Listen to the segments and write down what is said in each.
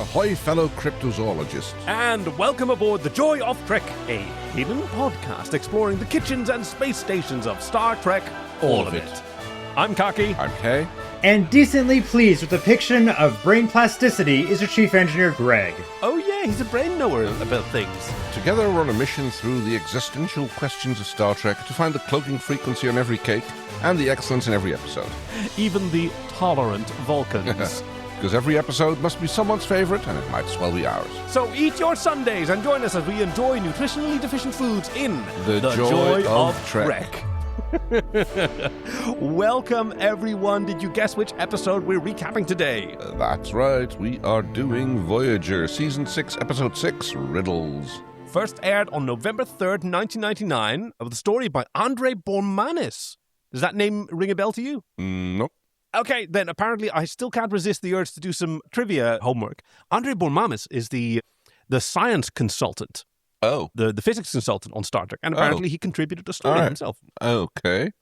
Ahoy, fellow cryptozoologists. And welcome aboard The Joy of Trek, a hidden podcast exploring the kitchens and space stations of Star Trek, all of it. I'm Kaki. I'm Kay. And decently pleased with the depiction of brain plasticity is your chief engineer, Greg. Oh yeah, he's a brain knower about things. Together we're on a mission through the existential questions of Star Trek to find the cloaking frequency on every cake and the excellence in every episode. Even the tolerant Vulcans. Because every episode must be someone's favourite, and it might as well be ours. So eat your Sundays and join us as we enjoy nutritionally deficient foods in The Joy of Trek. Welcome, everyone. Did you guess which episode we're recapping today? That's right, we are doing Voyager, Season 6, Episode 6, Riddles. First aired on November 3rd, 1999, with a story by Andrei Bormanis. Does that name ring a bell to you? Nope. Okay, then apparently I still can't resist the urge to do some trivia homework. Andrei Bormanis is the science consultant. Oh. The physics consultant on Star Trek. And apparently he contributed a story himself. Okay.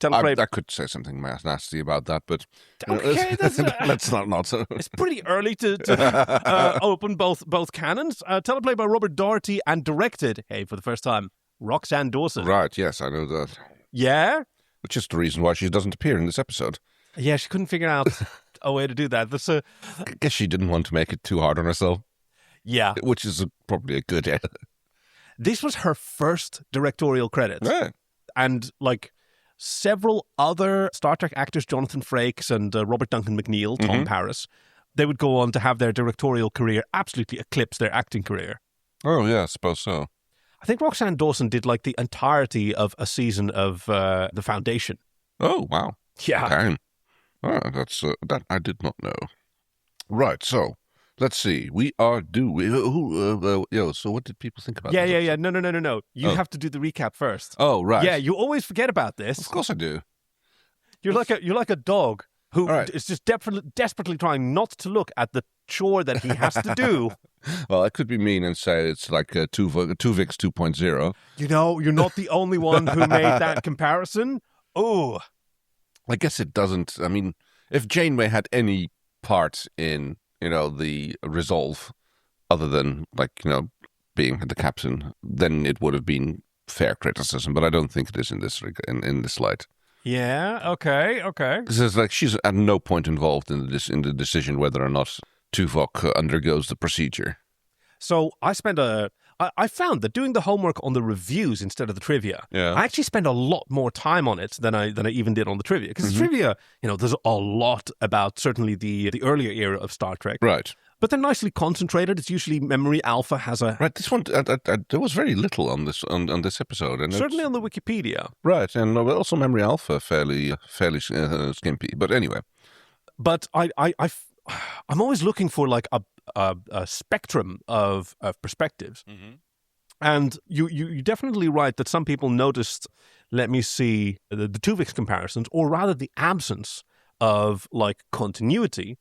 I could say something nasty about that, but okay, let's not. So. It's pretty early to open both cannons. Teleplay by Robert Doherty and directed, for the first time, Roxanne Dawson. Right, yes, I know that. Yeah? Which is the reason why she doesn't appear in this episode. Yeah, she couldn't figure out a way to do that. I guess she didn't want to make it too hard on herself. Yeah. Which is probably a good idea. This was her first directorial credit. Right. And, several other Star Trek actors, Jonathan Frakes and Robert Duncan McNeil, Tom Paris, they would go on to have their directorial career absolutely eclipse their acting career. Oh, yeah, I suppose so. I think Roxanne Dawson did, the entirety of a season of The Foundation. Oh, wow. Yeah. Okay. Oh, that I did not know. Right, so let's see. We are doing. So what did people think about? Yeah. No. You have to do the recap first. Oh, right. Yeah, you always forget about this. Of course I do. You're like a dog who is just desperately trying not to look at the chore that he has to do. Well, I could be mean and say it's like Tuvix 2.0. You know, you're not the only one who made that comparison. Oh. I guess it doesn't. I mean, if Janeway had any part in, the resolve, other than being the captain, then it would have been fair criticism. But I don't think it is in this light. Yeah. Okay. Because she's at no point involved in the decision whether or not Tuvok undergoes the procedure. So I found that doing the homework on the reviews instead of the trivia, I actually spend a lot more time on it than I even did on the trivia. Because the trivia, there's a lot about certainly the earlier era of Star Trek. Right. But they're nicely concentrated. It's usually Memory Alpha has a... Right, this one, there was very little on this episode. And certainly on the Wikipedia. Right, and also Memory Alpha fairly skimpy. But anyway. But I'm always looking for a spectrum of perspectives. Mm-hmm. And you definitely right that some people noticed, let me see, the Tuvix comparisons, or rather the absence of continuity.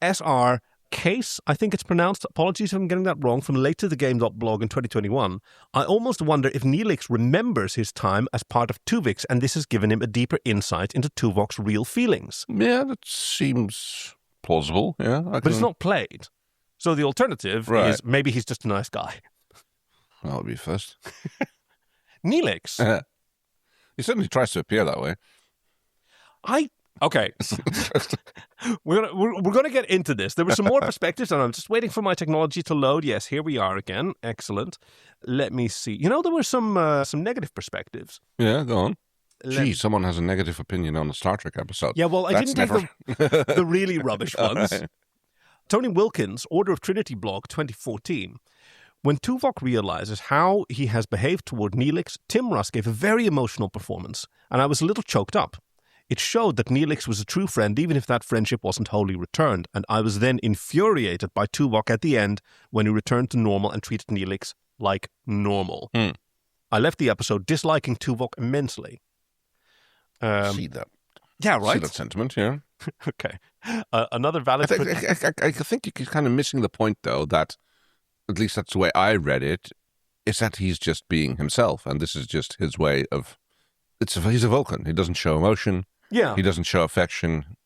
SR Case, I think it's pronounced, apologies if I'm getting that wrong, from late to the game.blog in 2021. I almost wonder if Neelix remembers his time as part of Tuvix, and this has given him a deeper insight into Tuvok's real feelings. Yeah, that seems plausible, yeah. But it's not played. So the alternative is maybe he's just a nice guy. I'll be first. Neelix. He certainly tries to appear that way. Okay. We're gonna get into this. There were some more perspectives, and I'm just waiting for my technology to load. Yes, here we are again. Excellent. Let me see. There were some negative perspectives. Yeah, go on. Someone has a negative opinion on a Star Trek episode. Yeah, well, I didn't take the really rubbish ones. Right. Tony Wilkins, Order of Trinity blog, 2014. When Tuvok realizes how he has behaved toward Neelix, Tim Russ gave a very emotional performance, and I was a little choked up. It showed that Neelix was a true friend, even if that friendship wasn't wholly returned, and I was then infuriated by Tuvok at the end when he returned to normal and treated Neelix like normal. I left the episode disliking Tuvok immensely. See that. Yeah, right? See that sentiment, yeah. Okay. Another valid... I think you're kind of missing the point, though, that, at least that's the way I read it, is that he's just being himself, and this is just his way of... He's a Vulcan. He doesn't show emotion. Yeah. He doesn't show affection.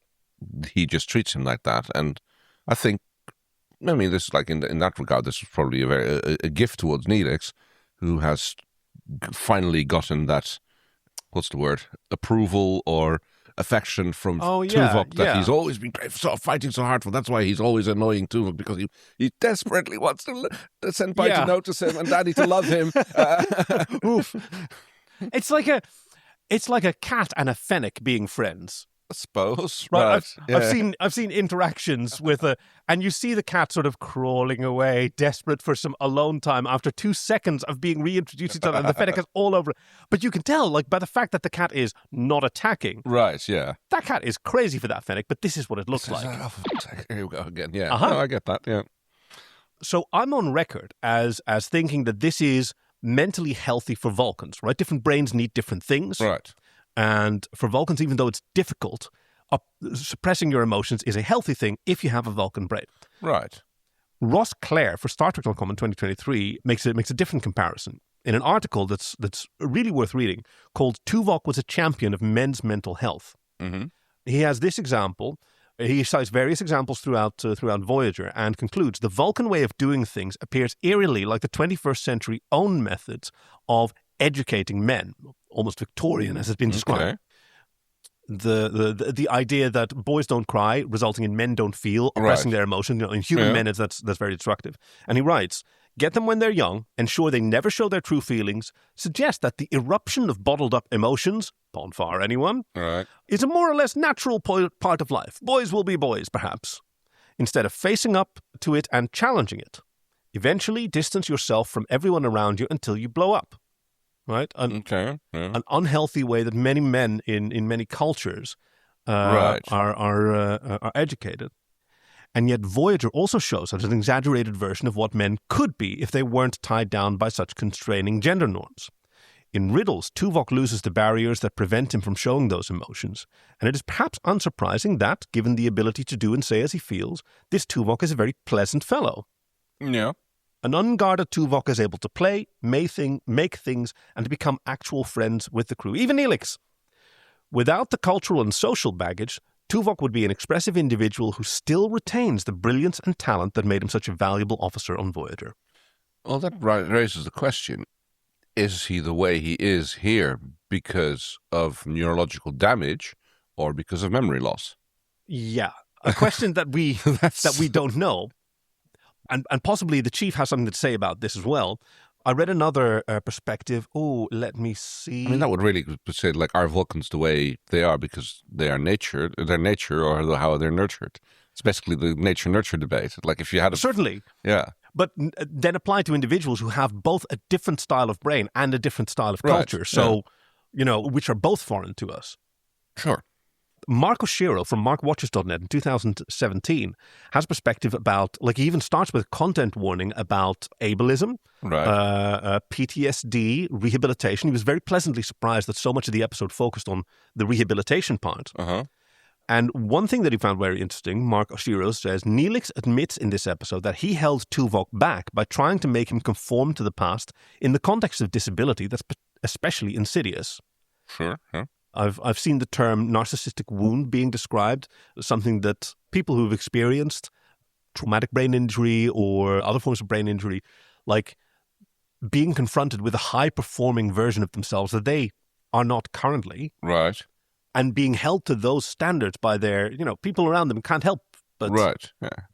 He just treats him like that. And I think I mean, this is like in that regard, this is probably a gift towards Neelix, who has finally gotten that, what's the word, approval or affection from Tuvok that he's always been fighting so hard for. That's why he's always annoying Tuvok, because he desperately wants to Senpai to notice him and Daddy to love him. Oof. It's like a cat and a fennec being friends. I suppose. Right. Yeah. I've seen interactions with and you see the cat sort of crawling away, desperate for some alone time after 2 seconds of being reintroduced to each other, and the fennec is all over it. But you can tell, like, by the fact that the cat is not attacking. Right, yeah. That cat is crazy for that fennec, but this is what it looks like. Here we go again. Yeah. Uh-huh. No, I get that, yeah. So I'm on record as thinking that this is mentally healthy for Vulcans, right? Different brains need different things. Right. And for Vulcans, even though it's difficult, suppressing your emotions is a healthy thing if you have a Vulcan brain. Right. Ross Clare for StarTrek.com in 2023 makes a different comparison in an article that's really worth reading called "Tuvok was a champion of men's mental health." Mm-hmm. He has this example. He cites various examples throughout Voyager and concludes the Vulcan way of doing things appears eerily like the 21st century own methods of educating men, almost Victorian as has been described. Okay. The idea that boys don't cry, resulting in men don't feel, oppressing their emotions. In human men, that's very destructive. And he writes, get them when they're young, ensure they never show their true feelings, suggest that the eruption of bottled up emotions, bonfire anyone, is a more or less natural part of life. Boys will be boys, perhaps. Instead of facing up to it and challenging it, eventually distance yourself from everyone around you until you blow up. Right? An unhealthy way that many men in many cultures are educated. And yet Voyager also shows us an exaggerated version of what men could be if they weren't tied down by such constraining gender norms. In Riddles, Tuvok loses the barriers that prevent him from showing those emotions, and it is perhaps unsurprising that, given the ability to do and say as he feels, this Tuvok is a very pleasant fellow. Yeah. An unguarded Tuvok is able to play, make things, and to become actual friends with the crew, even Neelix. Without the cultural and social baggage, Tuvok would be an expressive individual who still retains the brilliance and talent that made him such a valuable officer on Voyager. Well, that raises the question, is he the way he is here because of neurological damage or because of memory loss? Yeah, a question that we don't know. And possibly the chief has something to say about this as well. I read another perspective. Oh, let me see. I mean, that would really say, like, are Vulcans the way they are because they are their nature, or how they're nurtured? It's basically the nature-nurture debate. Like, if you had Certainly. Yeah. But then apply to individuals who have both a different style of brain and a different style of culture. So, which are both foreign to us. Sure. Mark Oshiro from markwatches.net in 2017 has perspective about, like, he even starts with a content warning about ableism, PTSD, rehabilitation. He was very pleasantly surprised that so much of the episode focused on the rehabilitation part. Uh-huh. And one thing that he found very interesting, Mark Oshiro says, Neelix admits in this episode that he held Tuvok back by trying to make him conform to the past in the context of disability that's especially insidious. Sure, yeah. I've seen the term narcissistic wound being described, something that people who've experienced traumatic brain injury or other forms of brain injury, like being confronted with a high-performing version of themselves that they are not currently. Right. And being held to those standards by their, people around them can't help but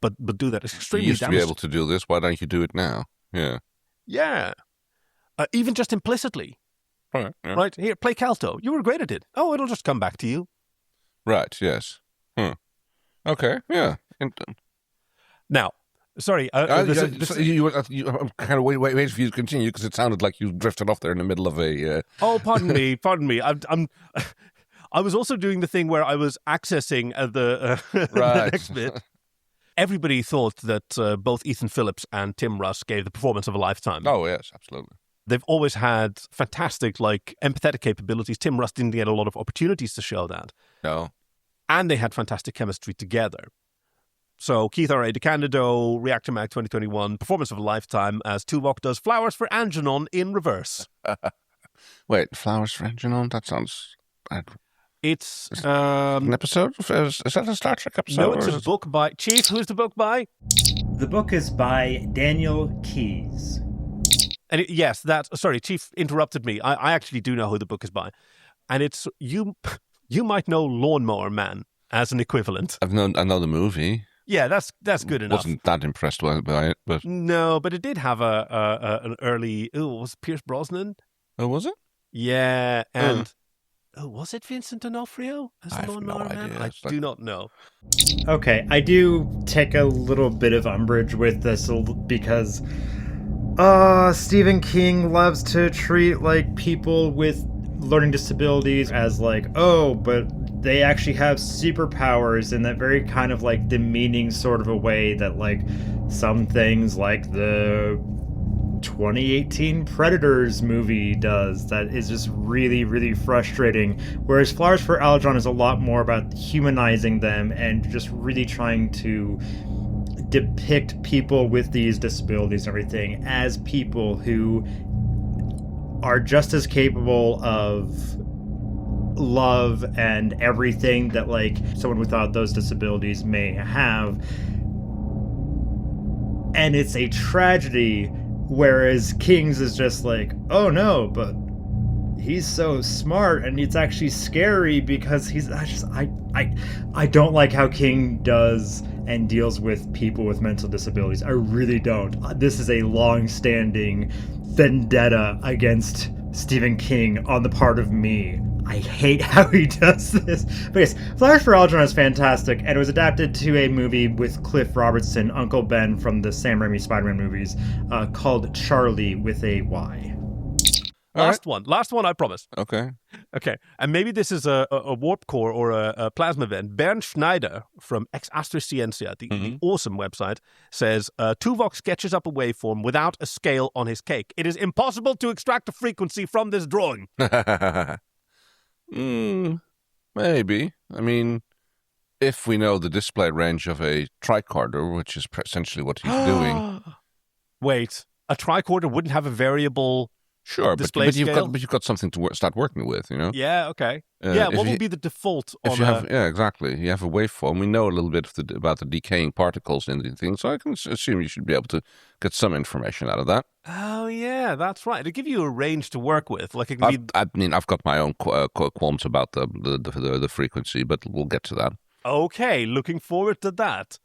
but do that. It's extremely You used to be able to do this. Why don't you do it now? Yeah. Yeah. Even just implicitly. Right. Yeah. Right. Here, play Calto. You were great at it. Oh, it'll just come back to you. Right. Yes. Okay. Yeah. Now, sorry. I'm kind of waiting for you to continue because it sounded like you drifted off there in the middle of a. Oh, pardon me. I was also doing the thing where I was accessing the next bit. Everybody thought that both Ethan Phillips and Tim Russ gave the performance of a lifetime. Oh, yes, absolutely. They've always had fantastic, empathetic capabilities. Tim Russ didn't get a lot of opportunities to show that. No. And they had fantastic chemistry together. So Keith R.A. DeCandido, Reactor Mag 2021, performance of a lifetime as Tuvok does Flowers for Angenon in reverse. Wait, Flowers for Angenon? That sounds bad. It's an episode? Is that a Star Trek episode? No, it's a book by... Chief, who's the book by? The book is by Daniel Keyes. And sorry, Chief interrupted me. I actually do know who the book is by. And it's, you might know Lawnmower Man as an equivalent. I know the movie. Yeah, that's good enough. Wasn't that impressed by it, but no, but it did have an early. Was it Pierce Brosnan? Oh, was it? Yeah, and was it Vincent D'Onofrio as the Lawnmower Man? idea. I do not know. Okay, I do take a little bit of umbrage with this because Stephen King loves to treat like people with learning disabilities as like, oh, but they actually have superpowers in that very kind of like demeaning sort of a way that like some things like the 2018 Predators movie does, that is just really, really frustrating. Whereas Flowers for Algernon is a lot more about humanizing them and just really trying to depict people with these disabilities and everything as people who are just as capable of love and everything that like someone without those disabilities may have. And it's a tragedy, whereas King's is just like, oh no, but he's so smart and it's actually scary because I don't like how King does and deals with people with mental disabilities. I really don't. This is a long-standing vendetta against Stephen King on the part of me. I hate how he does this. But yes, Flowers for Algernon is fantastic, and it was adapted to a movie with Cliff Robertson, Uncle Ben from the Sam Raimi Spider-Man movies, called Charlie with a Y. Last one, I promise. Okay. And maybe this is a warp core or a plasma event. Bernd Schneider from Ex Astra Scientia, the awesome website, says, Tuvok sketches up a waveform without a scale on his cake. It is impossible to extract a frequency from this drawing. Maybe. I mean, if we know the display range of a tricorder, which is essentially what he's doing. Wait, a tricorder wouldn't have a variable... Sure, but you've got something to start working with, you know? Yeah, okay. What will be the default on Yeah, exactly. You have a waveform. We know a little bit about the decaying particles in the thing, so I can assume you should be able to get some information out of that. Oh, yeah, that's right. It'll give you a range to work with. Like it can I mean, I've got my own qualms about the frequency, but we'll get to that. Okay, looking forward to that.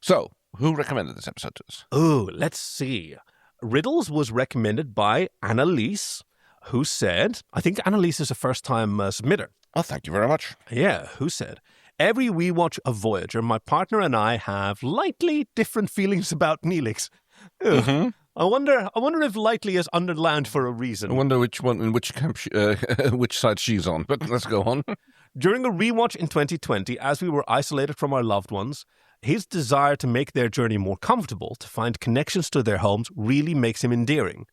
So, who recommended this episode to us? Oh, let's see. Riddles was recommended by Annalise, who said, I think Annalise is a first-time submitter. Oh, thank you very much. Yeah, who said, every rewatch of Voyager, my partner and I have lightly different feelings about Neelix. I wonder if lightly is underlined for a reason. I wonder which camp, which side she's on, but let's go on. During a rewatch in 2020, as we were isolated from our loved ones, his desire to make their journey more comfortable, to find connections to their homes, really makes him endearing.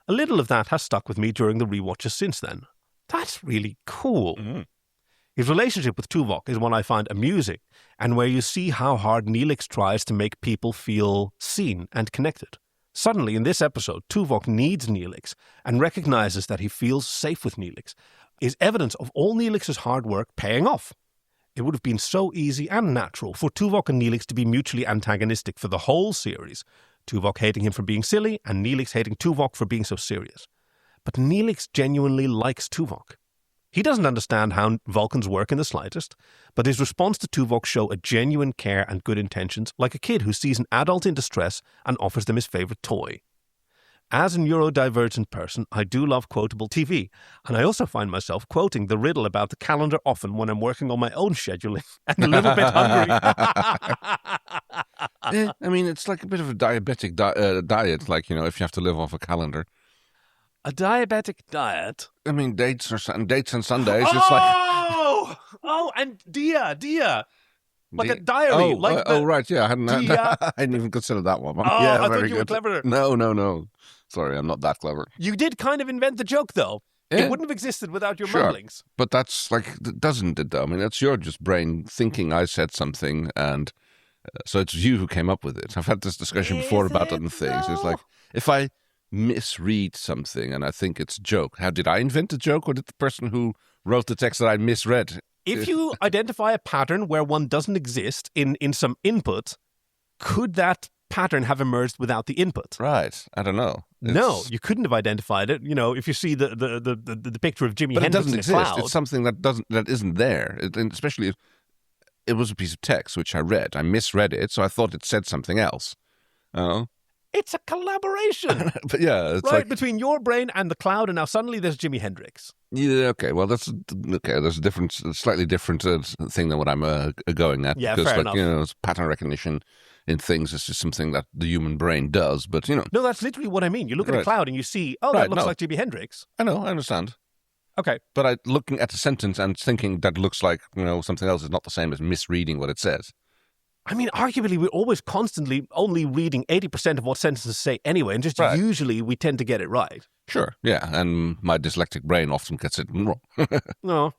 A little of that has stuck with me during the rewatches since then. That's really cool. His relationship with Tuvok is one I find amusing, and where you see how hard Neelix tries to make people feel seen and connected. Suddenly, in this episode, Tuvok needs Neelix and recognizes that he feels safe with Neelix, is evidence of all Neelix's hard work paying off. It would have been so easy and natural for Tuvok and Neelix to be mutually antagonistic for the whole series, Tuvok hating him for being silly and Neelix hating Tuvok for being so serious. But Neelix genuinely likes Tuvok. He doesn't understand how Vulcans work in the slightest, but his response to Tuvok show a genuine care and good intentions, like a kid who sees an adult in distress and offers them his favorite toy. As a neurodivergent person, I do love quotable TV, and I also find myself quoting the riddle about the calendar often when I'm working on my own scheduling and a little bit hungry. I mean, it's like a bit of a diabetic diet, like, you know, if you have to live off a calendar. A diabetic diet? I mean, dates and Sundays, it's like... Oh, and dia. Like a diary. Right, yeah, I hadn't even considered that one. Yeah, I thought you were clever. No. Sorry, I'm not that clever. You did kind of invent the joke, though. Yeah. It wouldn't have existed without your mumblings. But that's like, doesn't it, though? I mean, that's your just brain thinking I said something, and so it's you who came up with it. I've had this discussion before about other things. It's like, if I misread something and I think it's a joke, how did I invent the joke, or did the person who wrote the text that I misread? If you identify a pattern where one doesn't exist in some input, could that pattern have emerged without the input? Right. I don't know. No, you couldn't have identified it. If you see the picture of Jimi But it Hendrix doesn't in a exist. cloud. It's something that isn't there. And especially if it was a piece of text which I read. I misread it, so I thought it said something else. It's a collaboration. But yeah, it's right, between your brain and the cloud, and now suddenly there's Jimi Hendrix. Yeah, okay. Well, that's okay. There's a slightly different thing than what I'm going at. Yeah, because, fair enough. It's pattern recognition in things is just something that the human brain does. But No, that's literally what I mean. You look at a cloud and you see, that Right, looks no. like Jimi Hendrix. I know, I understand. Okay. But looking at a sentence and thinking that looks like something else is not the same as misreading what it says. I mean, arguably, we're always constantly only reading 80% of what sentences say anyway, and just Right. usually we tend to get it right. Sure, yeah, and my dyslexic brain often gets it wrong. No.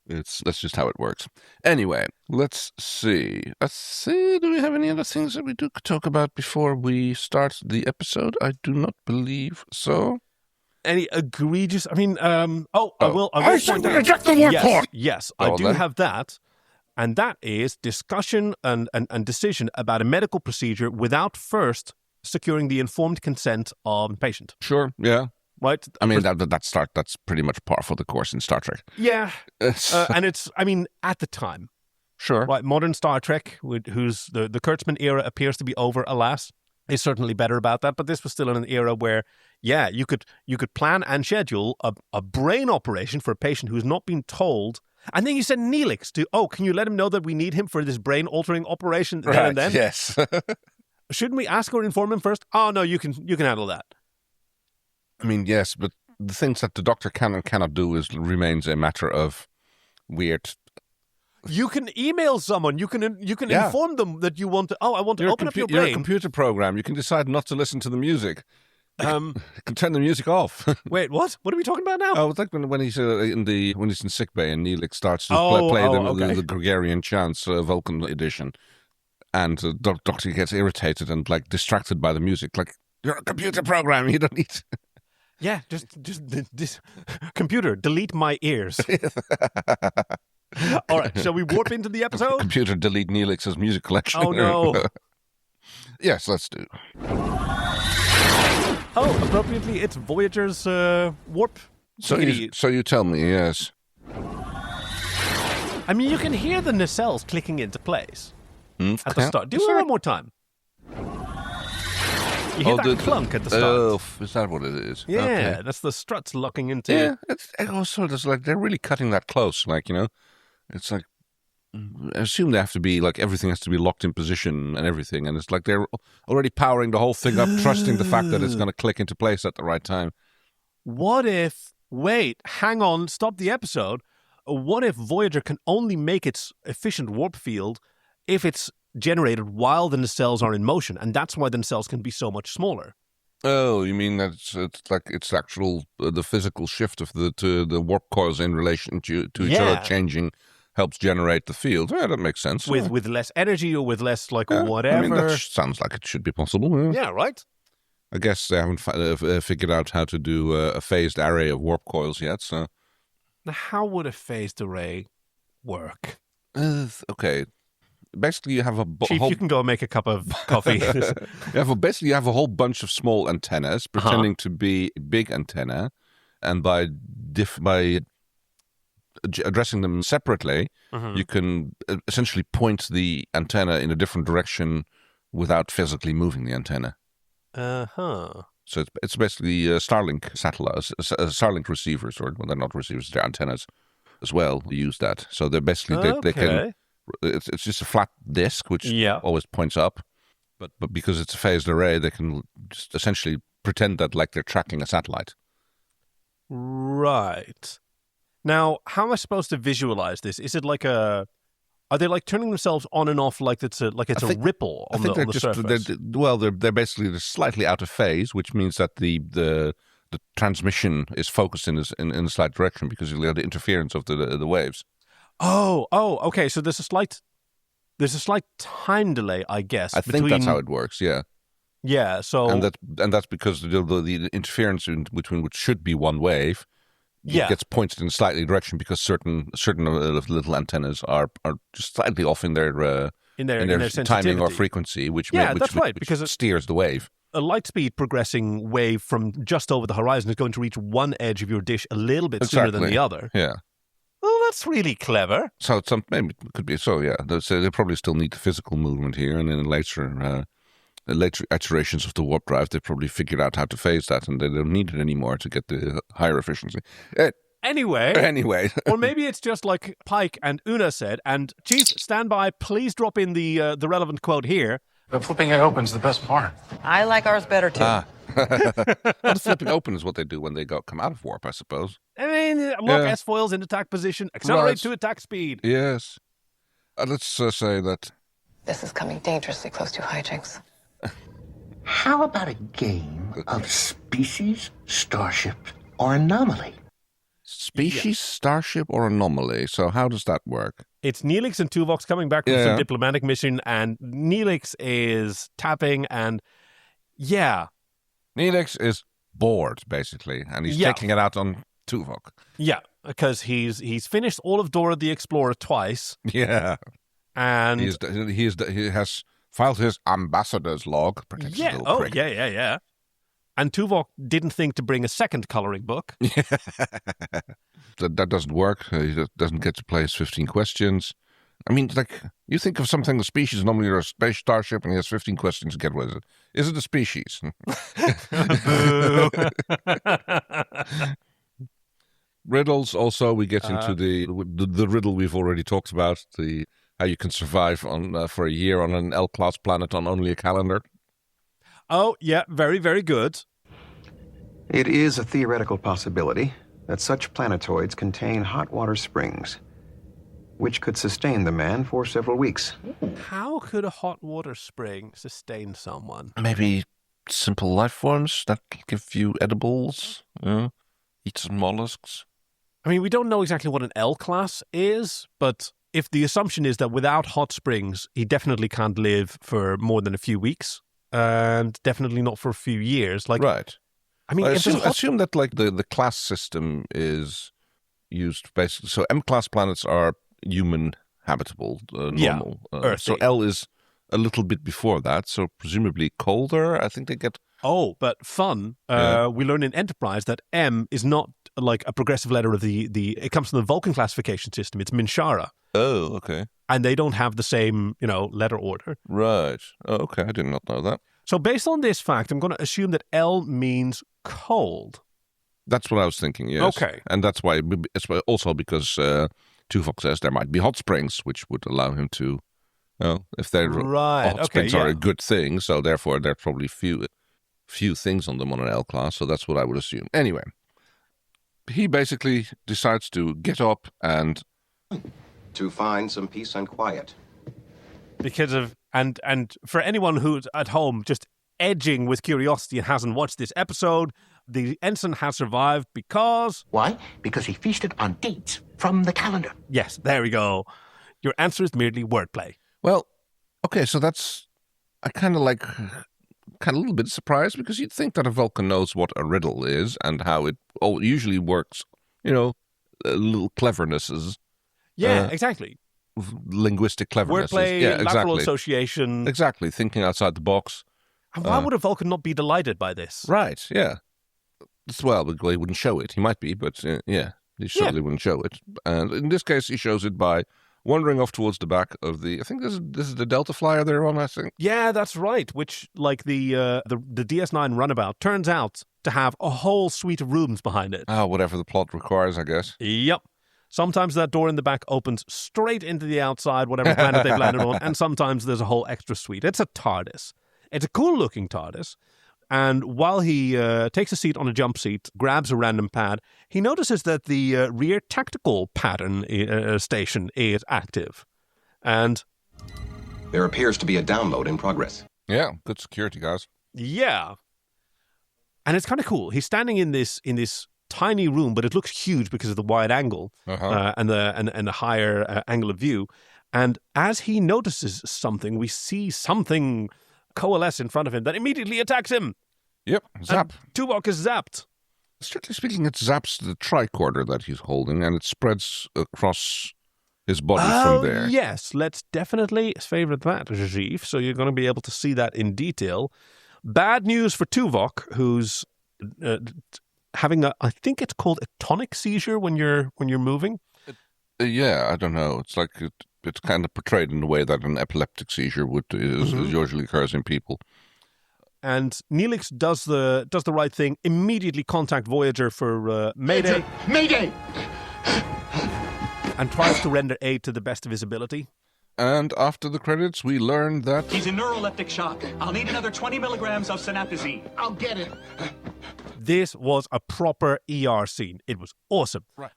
That's just how it works. Anyway, let's see. Do we have any other things that we do talk about before we start the episode? I do not believe so. Any egregious? I mean, I will point out. Reject the word part. Yes, I do then. have that. And that is discussion and decision about a medical procedure without first securing the informed consent of the patient. Sure, yeah. Right? I mean, that's pretty much par for the course in Star Trek. Yeah. And it's, I mean, at the time. Sure. Right, modern Star Trek, whose the Kurtzman era appears to be over, alas, is certainly better about that. But this was still in an era where, yeah, you could plan and schedule a brain operation for a patient who's not been told. And then you send Neelix can you let him know that we need him for this brain-altering operation then and then? Yes. Shouldn't we ask or inform him first? Oh, no, you can handle that. I mean, yes, but the things that the doctor can and cannot do remains a matter of weird. You can email someone. You can inform them that you want to. Oh, I want to open up your You're a brain. computer program. You can decide not to listen to the music. You can turn the music off. Wait, what? What are we talking about now? Oh, it's like when he's when he's in sickbay and Neelix starts to play the Gregorian chants, Vulcan edition, and Doctor gets irritated and like distracted by the music. Like, you're a computer program. You don't need. Yeah, just computer, delete my ears. All right, shall we warp into the episode? Computer, delete Neelix's music collection. Oh no. Yes, let's do. Oh, appropriately, it's Voyager's warp. So you tell me, yes. I mean, you can hear the nacelles clicking into place at the start. Do it one more time. You hear that clunk at the start. Oh, is that what it is? Yeah, Okay. that's the struts locking into. Yeah, it also it's like they're really cutting that close. Like, it's like I assume they have to be like everything has to be locked in position and everything, and it's like they're already powering the whole thing up, trusting the fact that it's going to click into place at the right time. What if? Wait, hang on, stop the episode. What if Voyager can only make its efficient warp field if it's generated while the nacelles are in motion, and that's why the nacelles can be so much smaller? Oh, you mean that it's like it's actual the physical shift of the warp coils in relation to each other changing helps generate the field. Yeah, that makes sense. With less energy or with less whatever. I mean, that sounds like it should be possible. Yeah, right? I guess they haven't figured out how to do a phased array of warp coils yet. So, now, how would a phased array work? Okay, basically you have a Chief, you can go make a cup of coffee. you have a whole bunch of small antennas pretending to be a big antenna, and by addressing them separately, you can essentially point the antenna in a different direction without physically moving the antenna. So it's basically Starlink satellites, Starlink receivers, or well, they're not receivers, they're antennas as well. Use that. So they're basically they can. It's just a flat disc which always points up, but because it's a phased array, they can just essentially pretend that like they're tracking a satellite. Right. Now, how am I supposed to visualize this? Is it like are they like turning themselves on and off like it's a ripple on the surface? They're basically just slightly out of phase, which means that the transmission is focused in a slight direction because of the interference of the waves. Oh, okay. So there's a slight time delay, I guess. I think that's how it works. Yeah. Yeah. So and that's because the interference in between, which should be one wave, gets pointed in a slightly direction because certain little antennas are just slightly off in their in their sensitivity. timing or frequency, which that's right, which because steers the wave. A light speed progressing wave from just over the horizon is going to reach one edge of your dish a little bit sooner than the other. Yeah. Well, that's really clever. So maybe it could be so. Yeah. So they probably still need the physical movement here, and then later iterations of the warp drive, they probably figured out how to phase that, and they don't need it anymore to get the higher efficiency. Anyway. Or maybe it's just like Pike and Una said, and Chief, stand by, please drop in the relevant quote here. But flipping it open's the best part. I like ours better, too. Well, flipping open is what they do when they come out of warp, I suppose. I mean, lock S-foils in attack position, accelerate to attack speed. Yes. Let's say that... This is coming dangerously close to hijinks. How about a game of species, starship, or anomaly? Species, starship, or anomaly? So how does that work? It's Neelix and Tuvok coming back from some diplomatic mission, and Neelix is tapping, and Neelix is bored, basically, and he's taking it out on Tuvok. Yeah, because he's finished all of Dora the Explorer twice. Yeah. And he has filed his ambassador's log. Yeah, yeah. And Tuvok didn't think to bring a second coloring book. That doesn't work. He doesn't get to play his 15 questions. I mean, like, you think of something, a species, normally you're a space starship, and he has 15 questions to get with it. Is it a species? Riddles, also, we get into the riddle we've already talked about, how you can survive for a year on an L-class planet on only a calendar. Oh, yeah, very, very good. It is a theoretical possibility that such planetoids contain hot water springs, which could sustain the man for several weeks. How could a hot water spring sustain someone? Maybe simple life forms that give you edibles, eat some mollusks. I mean, we don't know exactly what an L-class is, but if the assumption is that without hot springs, he definitely can't live for more than a few weeks, and definitely not for a few years. Right. I mean, assume that like the class system is used basically. So M-class planets are human habitable, normal. So L is a little bit before that, so presumably colder. I think they get... Oh, but fun. We learn in Enterprise that M is not like a progressive letter of the... It comes from the Vulcan classification system. It's Minshara. Oh, okay. And they don't have the same, letter order. Right. Oh, okay. I did not know that. So based on this fact, I'm going to assume that L means cold. That's what I was thinking, yes. Okay. And that's why, it's also because Tuvok says there might be hot springs, which would allow him to, if they're hot springs are a good thing, so therefore there are probably few things on them on an L class, so that's what I would assume. Anyway, he basically decides to get up and... to find some peace and quiet. Because of... And for anyone who's at home just edging with curiosity and hasn't watched this episode, the ensign has survived because... Why? Because he feasted on dates from the calendar. Yes, there we go. Your answer is merely wordplay. Well, okay, so that's... I kind of a little bit surprised, because you'd think that a Vulcan knows what a riddle is and how it usually works, little clevernesses. Yeah, exactly. Linguistic clevernesses. Wordplay, lateral association. Exactly, thinking outside the box. And why would a Vulcan not be delighted by this? Right, yeah. Well, he wouldn't show it. He might be, but he certainly wouldn't show it. And in this case, he shows it by wandering off towards the back of the... I think this is the Delta Flyer they're on, I think. Yeah, that's right. Which, like the DS9 runabout, turns out to have a whole suite of rooms behind it. Oh, whatever the plot requires, I guess. Yep. Sometimes that door in the back opens straight into the outside, whatever planet they've landed on, and sometimes there's a whole extra suite. It's a TARDIS. It's a cool-looking TARDIS. And while he takes a seat on a jump seat, grabs a random pad, he notices that the rear tactical pattern station is active. And... there appears to be a download in progress. Yeah, good security, guys. Yeah. And it's kind of cool. He's standing in this tiny room, but it looks huge because of the wide angle and the higher angle of view. And as he notices something, we see something coalesce in front of him that immediately attacks him. Yep, zap. And Tuvok is zapped. Strictly speaking, it zaps the tricorder that he's holding, and it spreads across his body from there. Yes, let's definitely favor that, Jeef. So you're going to be able to see that in detail. Bad news for Tuvok, who's having I think it's called a tonic seizure when you're moving. Yeah, I don't know. It's like it's kind of portrayed in the way that an epileptic seizure usually occurs in people. And Neelix does the right thing, immediately contact Voyager for Mayday. Mayday! And tries to render aid to the best of his ability. And after the credits, we learn that... He's in neuroleptic shock. I'll need another 20 milligrams of synaptazine. I'll get it. This was a proper ER scene. It was awesome. Right.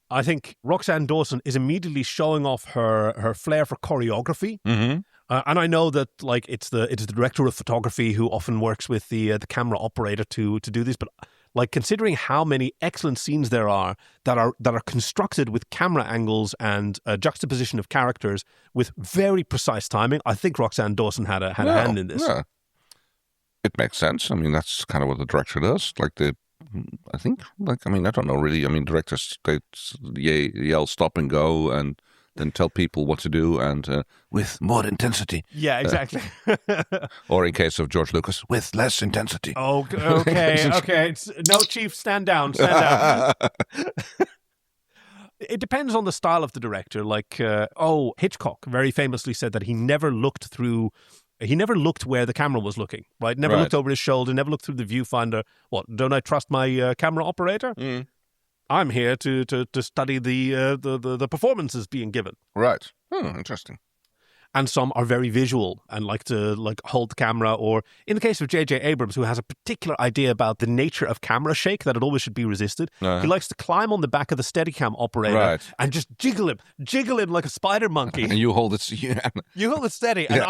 I think Roxanne Dawson is immediately showing off her flair for choreography. Mm-hmm. And I know that like it's the director of photography who often works with the camera operator to do this, but like considering how many excellent scenes there are that are constructed with camera angles and juxtaposition of characters with very precise timing, I think Roxanne Dawson had a hand in this. Yeah. It makes sense. I mean, that's kind of what the director does. I don't know really. I mean, directors they yell stop and go and then tell people what to do and with more intensity. Yeah, exactly. Or in case of George Lucas, with less intensity. Oh, okay. No, Chief, stand down. It depends on the style of the director. Like, Hitchcock very famously said that he never looked where the camera was looking, right? Never looked over his shoulder, never looked through the viewfinder. What, don't I trust my camera operator? Mm. I'm here to study the performances being given. Right. Interesting. And some are very visual and like to hold the camera, or in the case of J.J. Abrams, who has a particular idea about the nature of camera shake, that it always should be resisted. Uh-huh. He likes to climb on the back of the Steadicam operator and just jiggle him like a spider monkey. And you hold it. Yeah. You hold it steady. And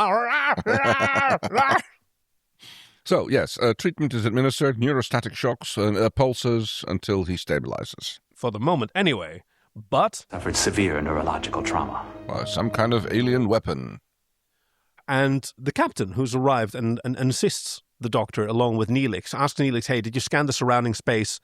So, yes, treatment is administered, neurostatic shocks, pulses until he stabilizes. For the moment, anyway. But... suffered severe neurological trauma. Some kind of alien weapon. And the captain, who's arrived and assists the doctor along with Neelix, asks Neelix, hey, did you scan the surrounding space?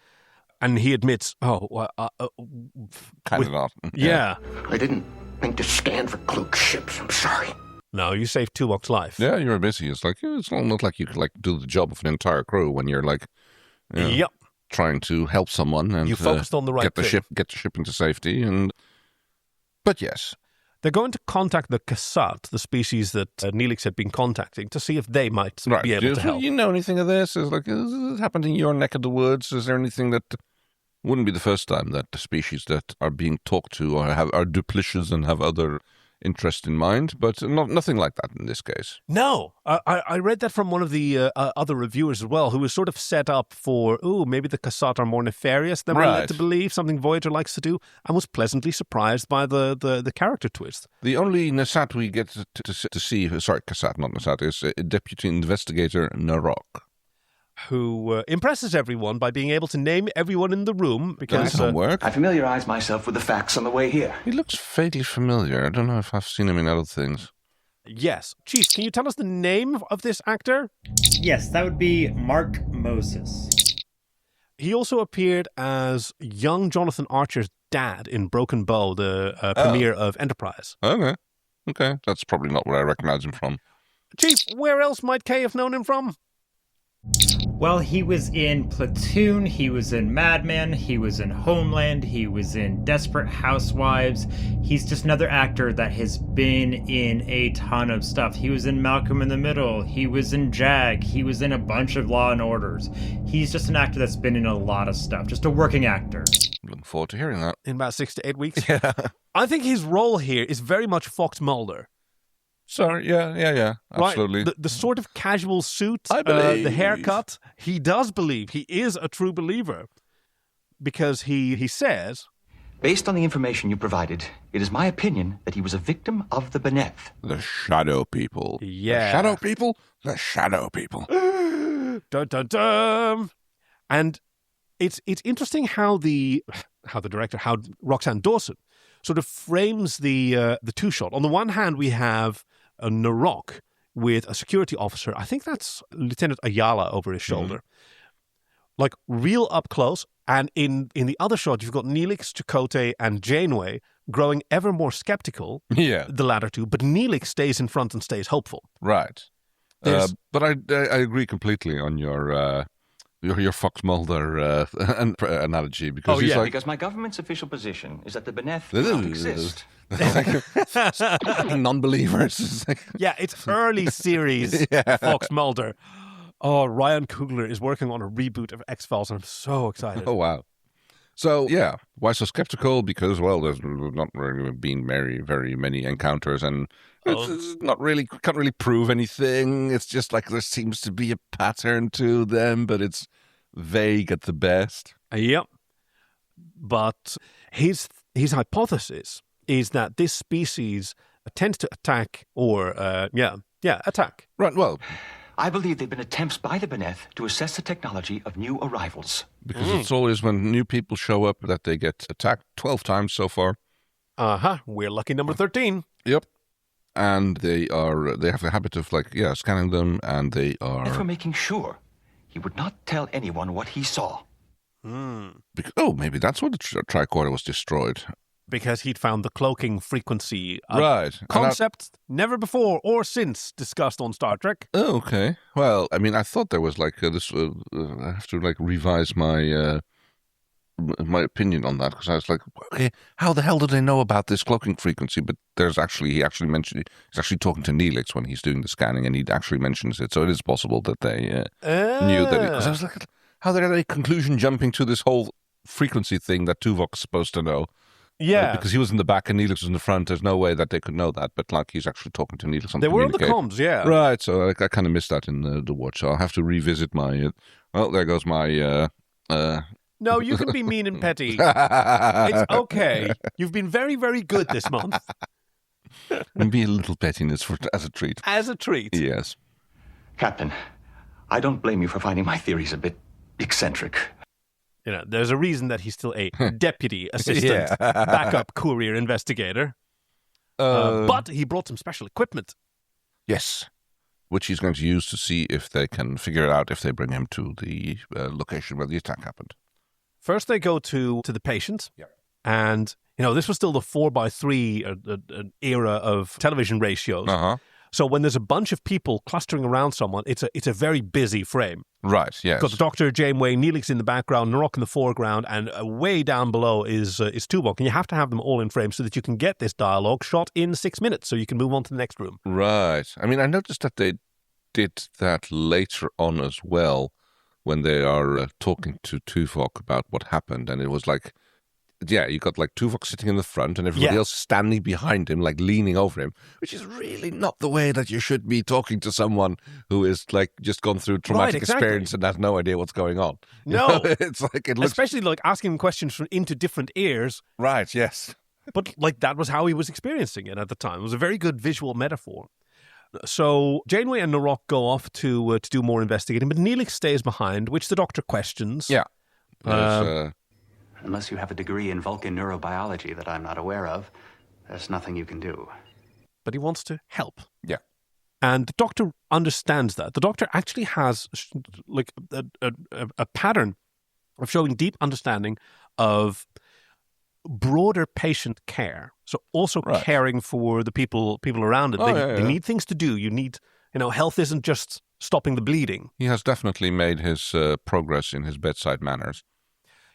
And he admits, kind of not. Yeah. I didn't mean to scan for cloaked ships. I'm sorry. No, you saved Tuvok's life. Yeah, you're busy. It's like it's not like you could do the job of an entire crew when you're trying to help someone and you focused on the right thing. Get the ship into safety. But yes, they're going to contact the Kasat, the species that Neelix had been contacting, to see if they might be able to help. You know anything of this? Is this happened in your neck of the woods? Is there anything that wouldn't be the first time that the species that are being talked to are duplicious and have other interest in mind, but nothing like that in this case. No, I read that from one of the other reviewers as well, who was sort of set up for, maybe the Kasat are more nefarious than we're led to believe, something Voyager likes to do, and was pleasantly surprised by the character twist. The only Nasat we get to see, Kasat, not Nasat, is Deputy Investigator Narok, who impresses everyone by being able to name everyone in the room. Because homework. I familiarized myself with the facts on the way here. He looks vaguely familiar. I don't know if I've seen him in other things. Yes. Chief, can you tell us the name of this actor? Yes, that would be Mark Moses. He also appeared as young Jonathan Archer's dad in Broken Bow, the premiere of Enterprise. Okay. That's probably not where I recognize him from. Chief, where else might Kay have known him from? Well, he was in Platoon, he was in Mad Men, he was in Homeland, he was in Desperate Housewives. He's just another actor that has been in a ton of stuff. He was in Malcolm in the Middle, he was in JAG, he was in a bunch of Law and Orders. He's just an actor that's been in a lot of stuff, just a working actor. Looking forward to hearing that. In about 6 to 8 weeks? Yeah. I think his role here is very much Fox Mulder. Sorry, yeah, absolutely. Right? The sort of casual suit, I believe. The haircut, he does believe. He is a true believer. Because he says... Based on the information you provided, it is my opinion that he was a victim of the Beneth. The Shadow People. Yeah. The Shadow People? The Shadow People. Dun, dun, dun. And it's interesting how the director, how Roxanne Dawson sort of frames the two shot. On the one hand, we have a Narok with a security officer. I think that's Lieutenant Ayala over his shoulder. Like real up close. And in the other shot, you've got Neelix, Chakotay, and Janeway growing ever more skeptical, Yeah. the latter two, but Neelix stays in front and stays hopeful. Right. But I agree completely on your Fox Mulder analogy because he's like, because my government's official position is that the Beneth do not exist. Non-believers. Yeah, it's early series Fox Mulder. Oh, Ryan Coogler is working on a reboot of X-Files, and I'm so excited. Oh, wow. So, yeah, why so skeptical? Because, well, there's not really been very many encounters, and it's not really, can't really prove anything. It's just like there seems to be a pattern to them, but it's vague at the best. Yep. But his hypothesis is that this species tends to attack or, attack. Right, well... I believe they've been attempts by the Beneth to assess the technology of new arrivals. Because it's always when new people show up that they get attacked 12 times so far. We're lucky number 13. Yep. And they have a habit of scanning them, and they are... And for making sure he would not tell anyone what he saw. Maybe that's what the tricorder was destroyed. Because he'd found the cloaking frequency concept never before or since discussed on Star Trek. Oh, okay. Well, I mean, I thought there was this. I have to revise my my opinion on that because I was like, okay, how the hell do they know about this cloaking frequency? But he actually mentioned he's actually talking to Neelix when he's doing the scanning, and he actually mentions it. So it is possible that they knew that. Because I was like, how are they conclusion jumping to this whole frequency thing that Tuvok's supposed to know? Yeah. Because he was in the back and Neelix was in the front. There's no way that they could know that. But he's actually talking to Neelix. They were on the comms, yeah. Right. So I kind of missed that in the watch. So I'll have to revisit my... there goes my... No, you can be mean and petty. It's okay. You've been very, very good this month. Be a little pettiness as a treat. As a treat. Yes. Captain, I don't blame you for finding my theories a bit eccentric. There's a reason that he's still a deputy assistant backup courier investigator. But he brought some special equipment. Yes. Which he's going to use to see if they can figure it out if they bring him to the location where the attack happened. First they go to the patient. Yeah. And, this was still the 4:3 era of television ratios. Uh-huh. So when there's a bunch of people clustering around someone, it's a very busy frame. Right, yes. Got the Doctor, Janeway, Neelix in the background, Narok in the foreground, and way down below is Tuvok. And you have to have them all in frame so that you can get this dialogue shot in 6 minutes so you can move on to the next room. Right. I mean, I noticed that they did that later on as well when they are talking to Tuvok about what happened. And it was like... Yeah, you got Tuvok sitting in the front and everybody else standing behind him, leaning over him, which is really not the way that you should be talking to someone who is just gone through traumatic experience and has no idea what's going on. No, it's it looks... especially asking questions into different ears. Right. Yes. But that was how he was experiencing it at the time. It was a very good visual metaphor. So Janeway and Narok go off to do more investigating, but Neelix stays behind, which the Doctor questions. Yeah. Unless you have a degree in Vulcan neurobiology that I'm not aware of, there's nothing you can do. But he wants to help. Yeah. And the Doctor understands that. The Doctor actually has a pattern of showing deep understanding of broader patient care. So also caring for the people around it. They need things to do. You need, health isn't just stopping the bleeding. He has definitely made his progress in his bedside manners.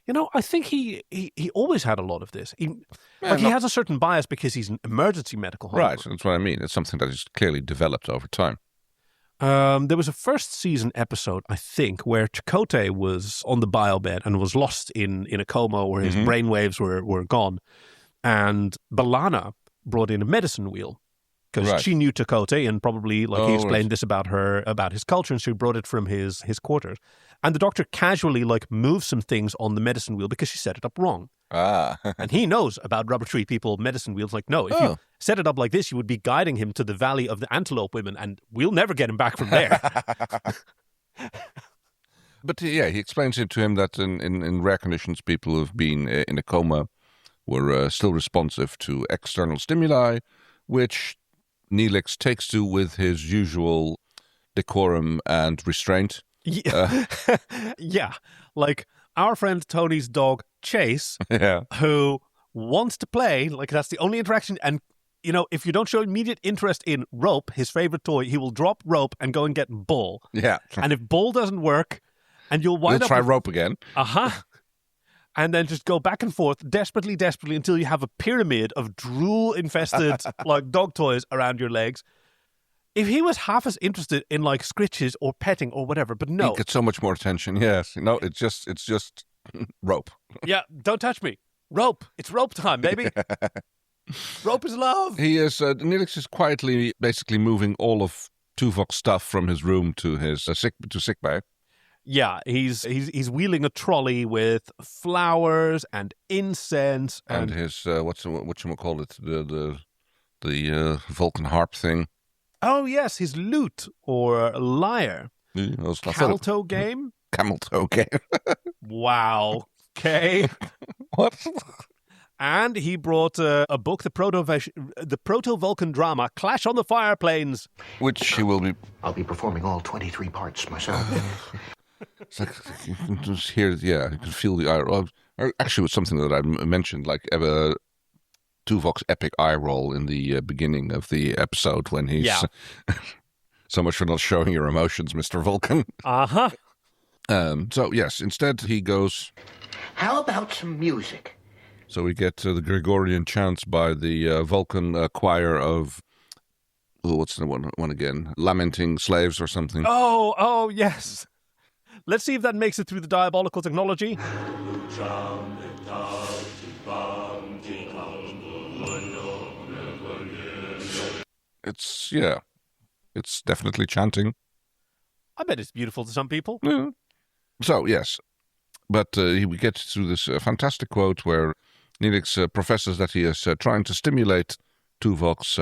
I think he always had a lot of this. He has a certain bias because he's an emergency medical hospital. Right, that's what I mean. It's something that is clearly developed over time. There was a first season episode, I think, where Chakotay was on the biobed and was lost in a coma where his brainwaves were gone. And B'Elanna brought in a medicine wheel because she knew Chakotay and probably he explained this about his culture, and she brought it from his quarters. And the Doctor casually moved some things on the medicine wheel because she set it up wrong. And he knows about rubber tree people medicine wheels. No, if you set it up like this, you would be guiding him to the Valley of the Antelope Women, and we'll never get him back from there. But he explains it to him that in rare conditions, people who've been in a coma were still responsive to external stimuli, which Neelix takes to with his usual decorum and restraint. Yeah. Yeah. Our friend Tony's dog, Chase, who wants to play. Like, that's the only interaction. And, you know, if you don't show immediate interest in rope, his favorite toy, he will drop rope and go and get ball. Yeah. And if ball doesn't work, and you'll wind up... try rope again. And then just go back and forth desperately until you have a pyramid of drool-infested like dog toys around your legs. If he was half as interested in like scritches or petting or whatever, but no. He gets so much more attention, yes. No, it's just rope. Yeah, don't touch me. Rope. It's rope time, baby. Rope is love. He is, Neelix is quietly basically moving all of Tuvok's stuff from his room to his sick bay. Yeah, he's wheeling a trolley with flowers and incense and his whatchamacallit, the Vulcan harp thing. Oh yes, his lute or lyre. Camel toe game. Camel toe game. Wow. Okay. What? And he brought a book, the Proto-Vulcan drama, Clash on the Fireplanes. Which he will be... I'll be performing all 23 parts myself. It's like, you can just hear, yeah, you can feel the eye roll. Actually, it was something that I mentioned, like Tuvok's epic eye roll in the beginning of the episode when he's... Yeah. So much for not showing your emotions, Mr. Vulcan. Uh-huh. So, yes, instead he goes... How about some music? So we get the Gregorian chants by the Vulcan choir of, what's the one again? Lamenting Slaves or something. Oh, yes. Let's see if that makes it through the diabolical technology. It's definitely chanting. I bet it's beautiful to some people. Yeah. So, yes. But we get to this fantastic quote where Neelix professes that he is trying to stimulate Tuvok's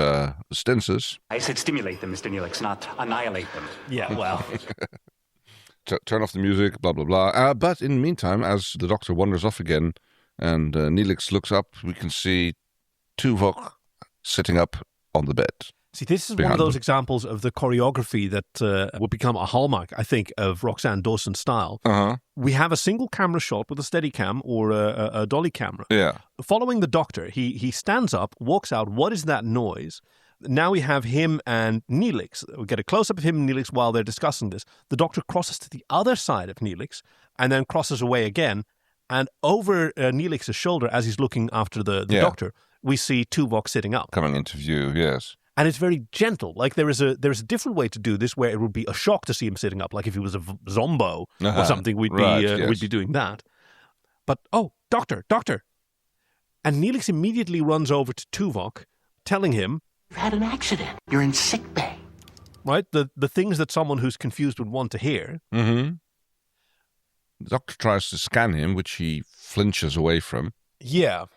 stances. I said stimulate them, Mr. Neelix, not annihilate them. Yeah, well. Turn off the music, blah, blah, blah. But in the meantime, as the Doctor wanders off again and Neelix looks up, we can see Tuvok sitting up on the bed. See, this is one of those examples of the choreography that will become a hallmark, I think, of Roxanne Dawson's style. Uh-huh. We have a single camera shot with a steady cam or a dolly camera. Yeah. Following the Doctor, he stands up, walks out. What is that noise? Now we have him and Neelix. We get a close-up of him and Neelix while they're discussing this. The Doctor crosses to the other side of Neelix and then crosses away again. And over Neelix's shoulder, as he's looking after the Doctor, we see Tuvok sitting up. Coming into view, yes. And it's very gentle. Like there is a different way to do this where it would be a shock to see him sitting up. Like if he was a zombo or something, we'd be doing that. But, Doctor. And Neelix immediately runs over to Tuvok, telling him, "You've had an accident. You're in sick bay." Right? The things that someone who's confused would want to hear. Mm-hmm. The Doctor tries to scan him, which he flinches away from. Yeah.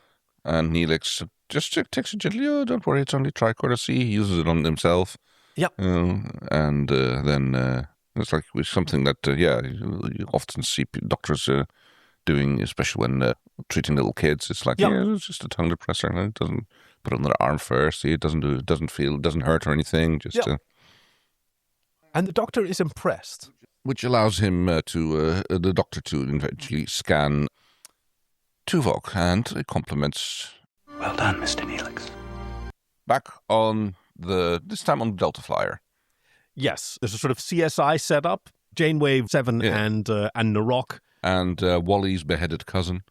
And Neelix just takes it gently. Oh, don't worry, it's only tricorder C. He uses it on himself. Yep. And then it's like something that, you often see doctors doing, especially when treating little kids. It's like, it's just a tongue depressor. And it doesn't put it on their arm first. See, it doesn't hurt or anything. Just. And the Doctor is impressed. Which allows him the Doctor to eventually scan Tuvok, and it compliments. Well done, Mr. Neelix. Back on this time on the Delta Flyer. Yes, there's a sort of CSI setup. Janeway 7 and Narok. And Wally's beheaded cousin.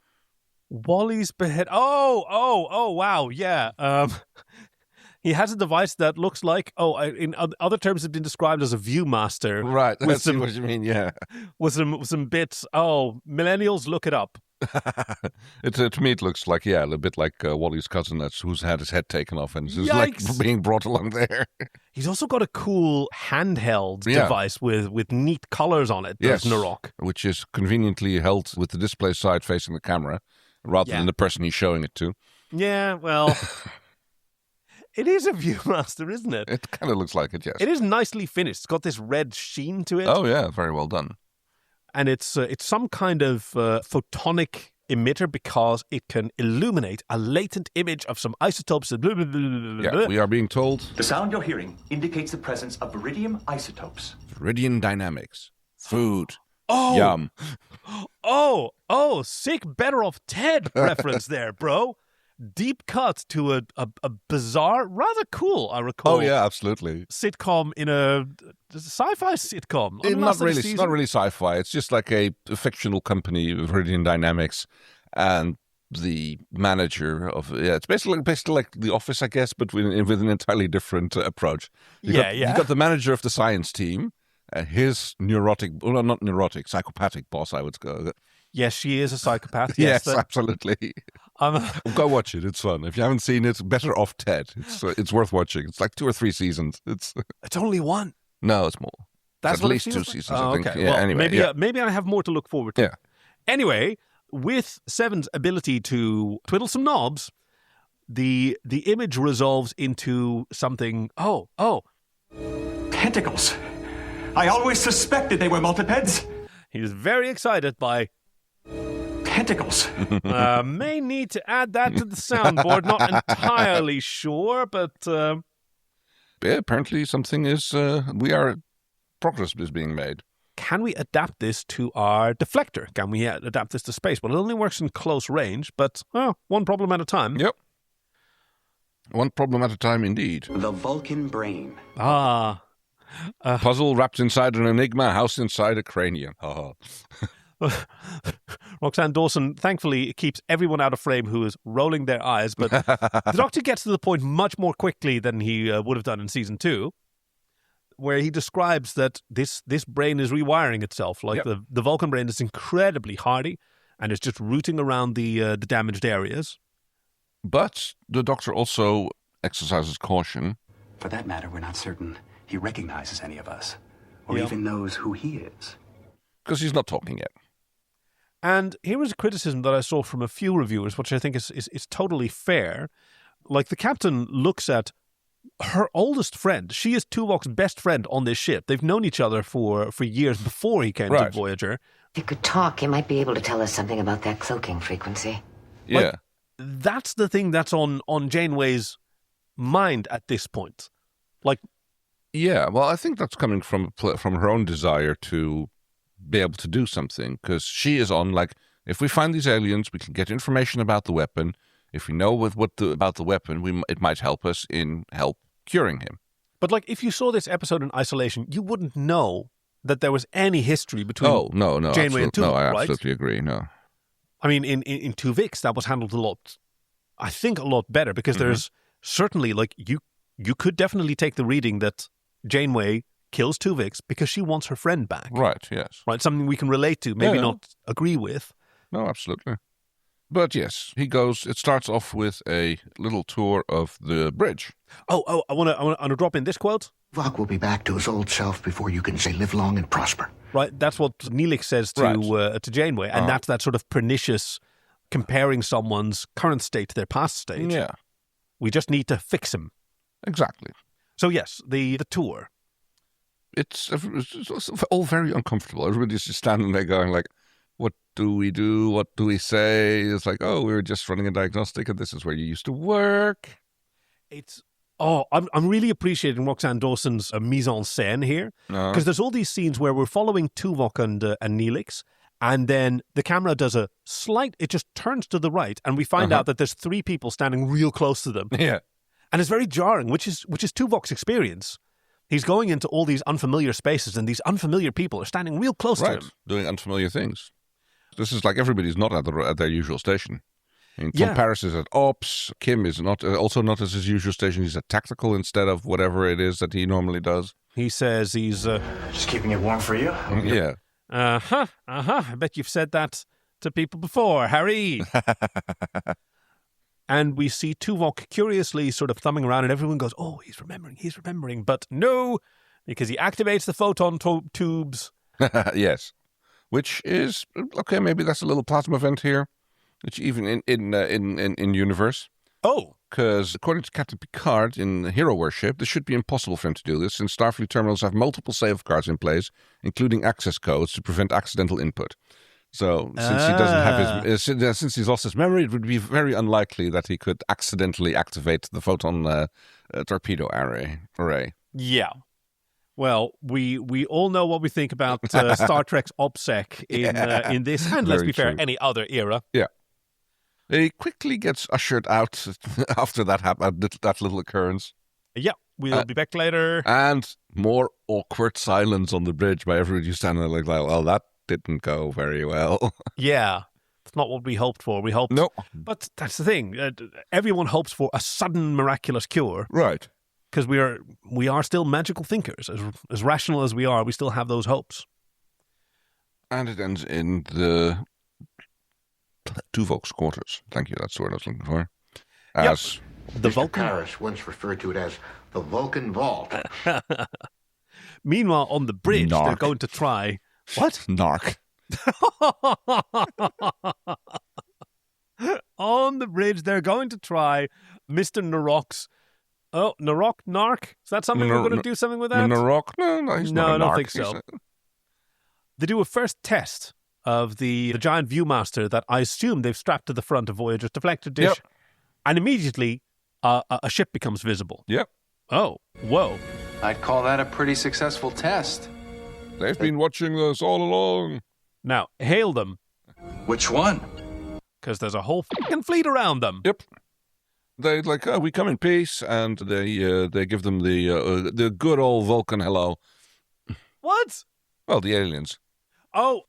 Wally's beheaded... Oh, wow, yeah. He has a device that looks like... in other terms, it's been described as a Viewmaster. Right, that's what you mean, yeah. With some bits. Millennials, look it up. To me, it looks like, a little bit like Wally's cousin who's had his head taken off and is like being brought along there. He's also got a cool handheld device with neat colors on it. There's Narok. Which is conveniently held with the display side facing the camera rather than the person he's showing it to. Yeah, well... It is a Viewmaster, isn't it? It kind of looks like it, yes. It is nicely finished. It's got this red sheen to it. Oh, yeah, very well done. And it's some kind of photonic emitter because it can illuminate a latent image of some isotopes. Blah, blah, blah, blah, blah. We are being told... The sound you're hearing indicates the presence of viridium isotopes. Viridian dynamics. Food. Oh! Yum. Oh, sick Better Off Ted reference there, bro. deep cut to a bizarre, rather cool, I recall. Oh, yeah, absolutely. Sitcom in a sci-fi sitcom. Not really sci-fi. It's just like a fictional company with Viridian Dynamics, and the manager of it's basically like The Office, I guess, but with an entirely different approach. You got the manager of the science team, his psychopathic boss, I would go. Yes, she is a psychopath. Yes, absolutely. Go watch it. It's fun. If you haven't seen it, better off Ted. It's worth watching. It's like 2 or 3 seasons. It's only one. No, it's more. That's at least 2 seasons. I think. Okay. Yeah. Well, anyway, maybe I have more to look forward to. Yeah. Anyway, with Seven's ability to twiddle some knobs, the image resolves into something. Oh, Tentacles. I always suspected they were multipeds. He is very excited by tentacles. May need to add that to the soundboard. Not entirely sure, but yeah, apparently something is. Progress is being made. Can we adapt this to our deflector? Can we adapt this to space? Well, it only works in close range, but one problem at a time. Yep. One problem at a time, indeed. The Vulcan brain. Puzzle wrapped inside an enigma, house inside a cranium. Roxanne Dawson thankfully keeps everyone out of frame who is rolling their eyes, but the Doctor gets to the point much more quickly than he would have done in season 2, where he describes that this brain is rewiring itself. Like the Vulcan brain is incredibly hardy and is just rooting around the damaged areas. But the Doctor also exercises caution. For that matter, we're not certain he recognizes any of us, or even knows who he is. Because he's not talking yet. And here is a criticism that I saw from a few reviewers, which I think is totally fair. Like, the captain looks at her oldest friend. She is Tuvok's best friend on this ship. They've known each other for years before he came to Voyager. If you could talk, you might be able to tell us something about that cloaking frequency. Yeah. Like, that's the thing that's on Janeway's mind at this point. Like, yeah, well, I think that's coming from her own desire to be able to do something, because she is on, like, if we find these aliens, we can get information about the weapon. If we know about the weapon, it might help us in curing him. But, like, if you saw this episode in isolation, you wouldn't know that there was any history between Janeway and Tuvok, no, I right? absolutely agree, no. I mean, in Tuvix, that was handled a lot better, because there's certainly, like, you could definitely take the reading that Janeway kills Tuvix because she wants her friend back. Right, yes. Right, something we can relate to, maybe not agree with. No, absolutely. But yes, he goes, it starts off with a little tour of the bridge. I want to drop in this quote. Tuvok will be back to his old self before you can say live long and prosper. Right, that's what Neelix says to Janeway, and that's that sort of pernicious comparing someone's current state to their past state. Yeah. We just need to fix him. Exactly. So yes, the tour. It's all very uncomfortable. Everybody's just standing there going like, what do we do? What do we say? It's like, oh, we were just running a diagnostic and this is where you used to work. I'm really appreciating Roxanne Dawson's mise en scène here, because there's all these scenes where we're following Tuvok and Neelix, and then the camera does it just turns to the right, and we find out that there's 3 people standing real close to them. Yeah. And it's very jarring, which is Tuvok's experience. He's going into all these unfamiliar spaces, and these unfamiliar people are standing real close to him. Doing unfamiliar things. This is like everybody's not at their usual station. Tom Paris is at Ops. Kim is also not at his usual station. He's at Tactical instead of whatever it is that he normally does. He says he's... just keeping it warm for you? Yeah. I bet you've said that to people before, Harry. And we see Tuvok curiously sort of thumbing around, and everyone goes, oh, he's remembering. But no, because he activates the photon tubes. Yes. Which is, okay, maybe that's a little plasma event here. Which even in universe. Oh. Because according to Captain Picard in Hero Worship, this should be impossible for him to do this, since Starfleet terminals have multiple safeguards in place, including access codes to prevent accidental input. So since he doesn't have since he's lost his memory, it would be very unlikely that he could accidentally activate the photon torpedo array. Yeah. Well, we all know what we think about Star Trek's OPSEC in this, and let's be fair, any other era. Yeah. He quickly gets ushered out after that little occurrence. Yeah, we'll be back later. And more awkward silence on the bridge by everybody standing there like, well, that didn't go very well. Yeah, it's not what we hoped for. We hoped... No. But that's the thing. Everyone hopes for a sudden miraculous cure. Right. Because we are still magical thinkers. As rational as we are, we still have those hopes. And it ends in the Tuvok's quarters. Thank you, that's the word I was looking for. As the Vulcan. Paris once referred to it as the Vulcan Vault. Meanwhile, on the bridge, they're going to try... What? Narc. On the bridge, they're going to try Mr. Narok's... Oh, Narc? Is that something we're going to do something with that? Narok? No, he's not a narc. I don't think so. They do a first test of the giant Viewmaster that I assume they've strapped to the front of Voyager's deflector dish. Yep. And immediately, a ship becomes visible. Yep. Oh, whoa. I'd call that a pretty successful test. They've been watching us all along. Now, hail them. Which one? Because there's a whole fucking fleet around them. Yep. They we come in peace, and they give them the good old Vulcan hello. What? Well, the aliens. Oh,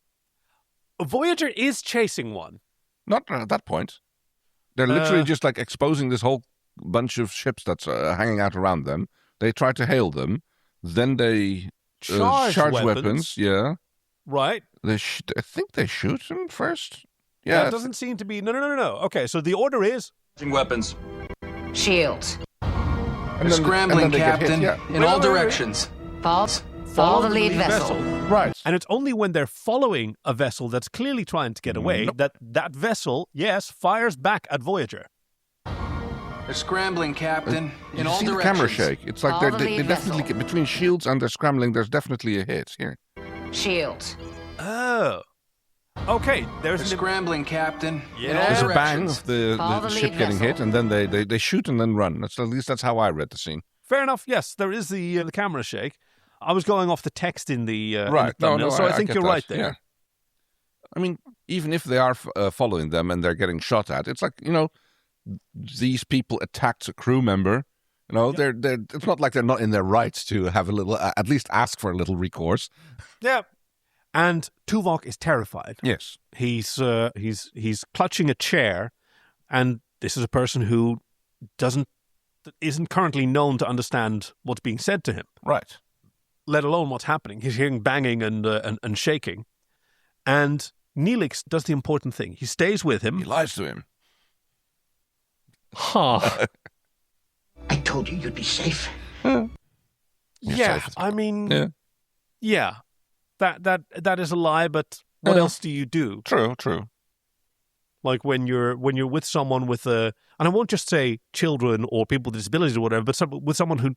Voyager is chasing one. Not at that point. They're literally just like exposing this whole bunch of ships that's hanging out around them. They try to hail them. Then they charge weapons. Yeah. Right. I think they shoot them first. Yeah. That doesn't seem to be... No. Okay, so the order is... Weapons. Shields. They're scrambling, Captain, in all directions. Follow the lead vessel. Right. And it's only when they're following a vessel that's clearly trying to get away that vessel, yes, fires back at Voyager. They're scrambling, Captain, in all directions. You see the camera shake. It's like they definitely get between shields and they're scrambling. There's definitely a hit here. Shields. Oh. Okay, they're scrambling, Captain. Yeah. There's a bang of the ship getting hit, and then they shoot and then run. At least that's how I read the scene. Fair enough. Yes, there is the camera shake. I was going off the text in the right. In the thumbnail, so I think you're right there. Yeah. I mean, even if they are following them and they're getting shot at, it's like, these people attacked a crew member. They're it's not like they're not in their rights to have a little, at least ask for a little recourse. Yeah. And Tuvok is terrified. Yes. He's clutching a chair, and this is a person who isn't currently known to understand what's being said to him. Right. Let alone what's happening. He's hearing banging and shaking. And Neelix does the important thing. He stays with him. He lies to him. Huh. I told you you'd be safe. Yeah, I mean... Yeah. That is a lie, but what else do you do? True. Like when you're with someone with and I won't just say children or people with disabilities or whatever, but with someone who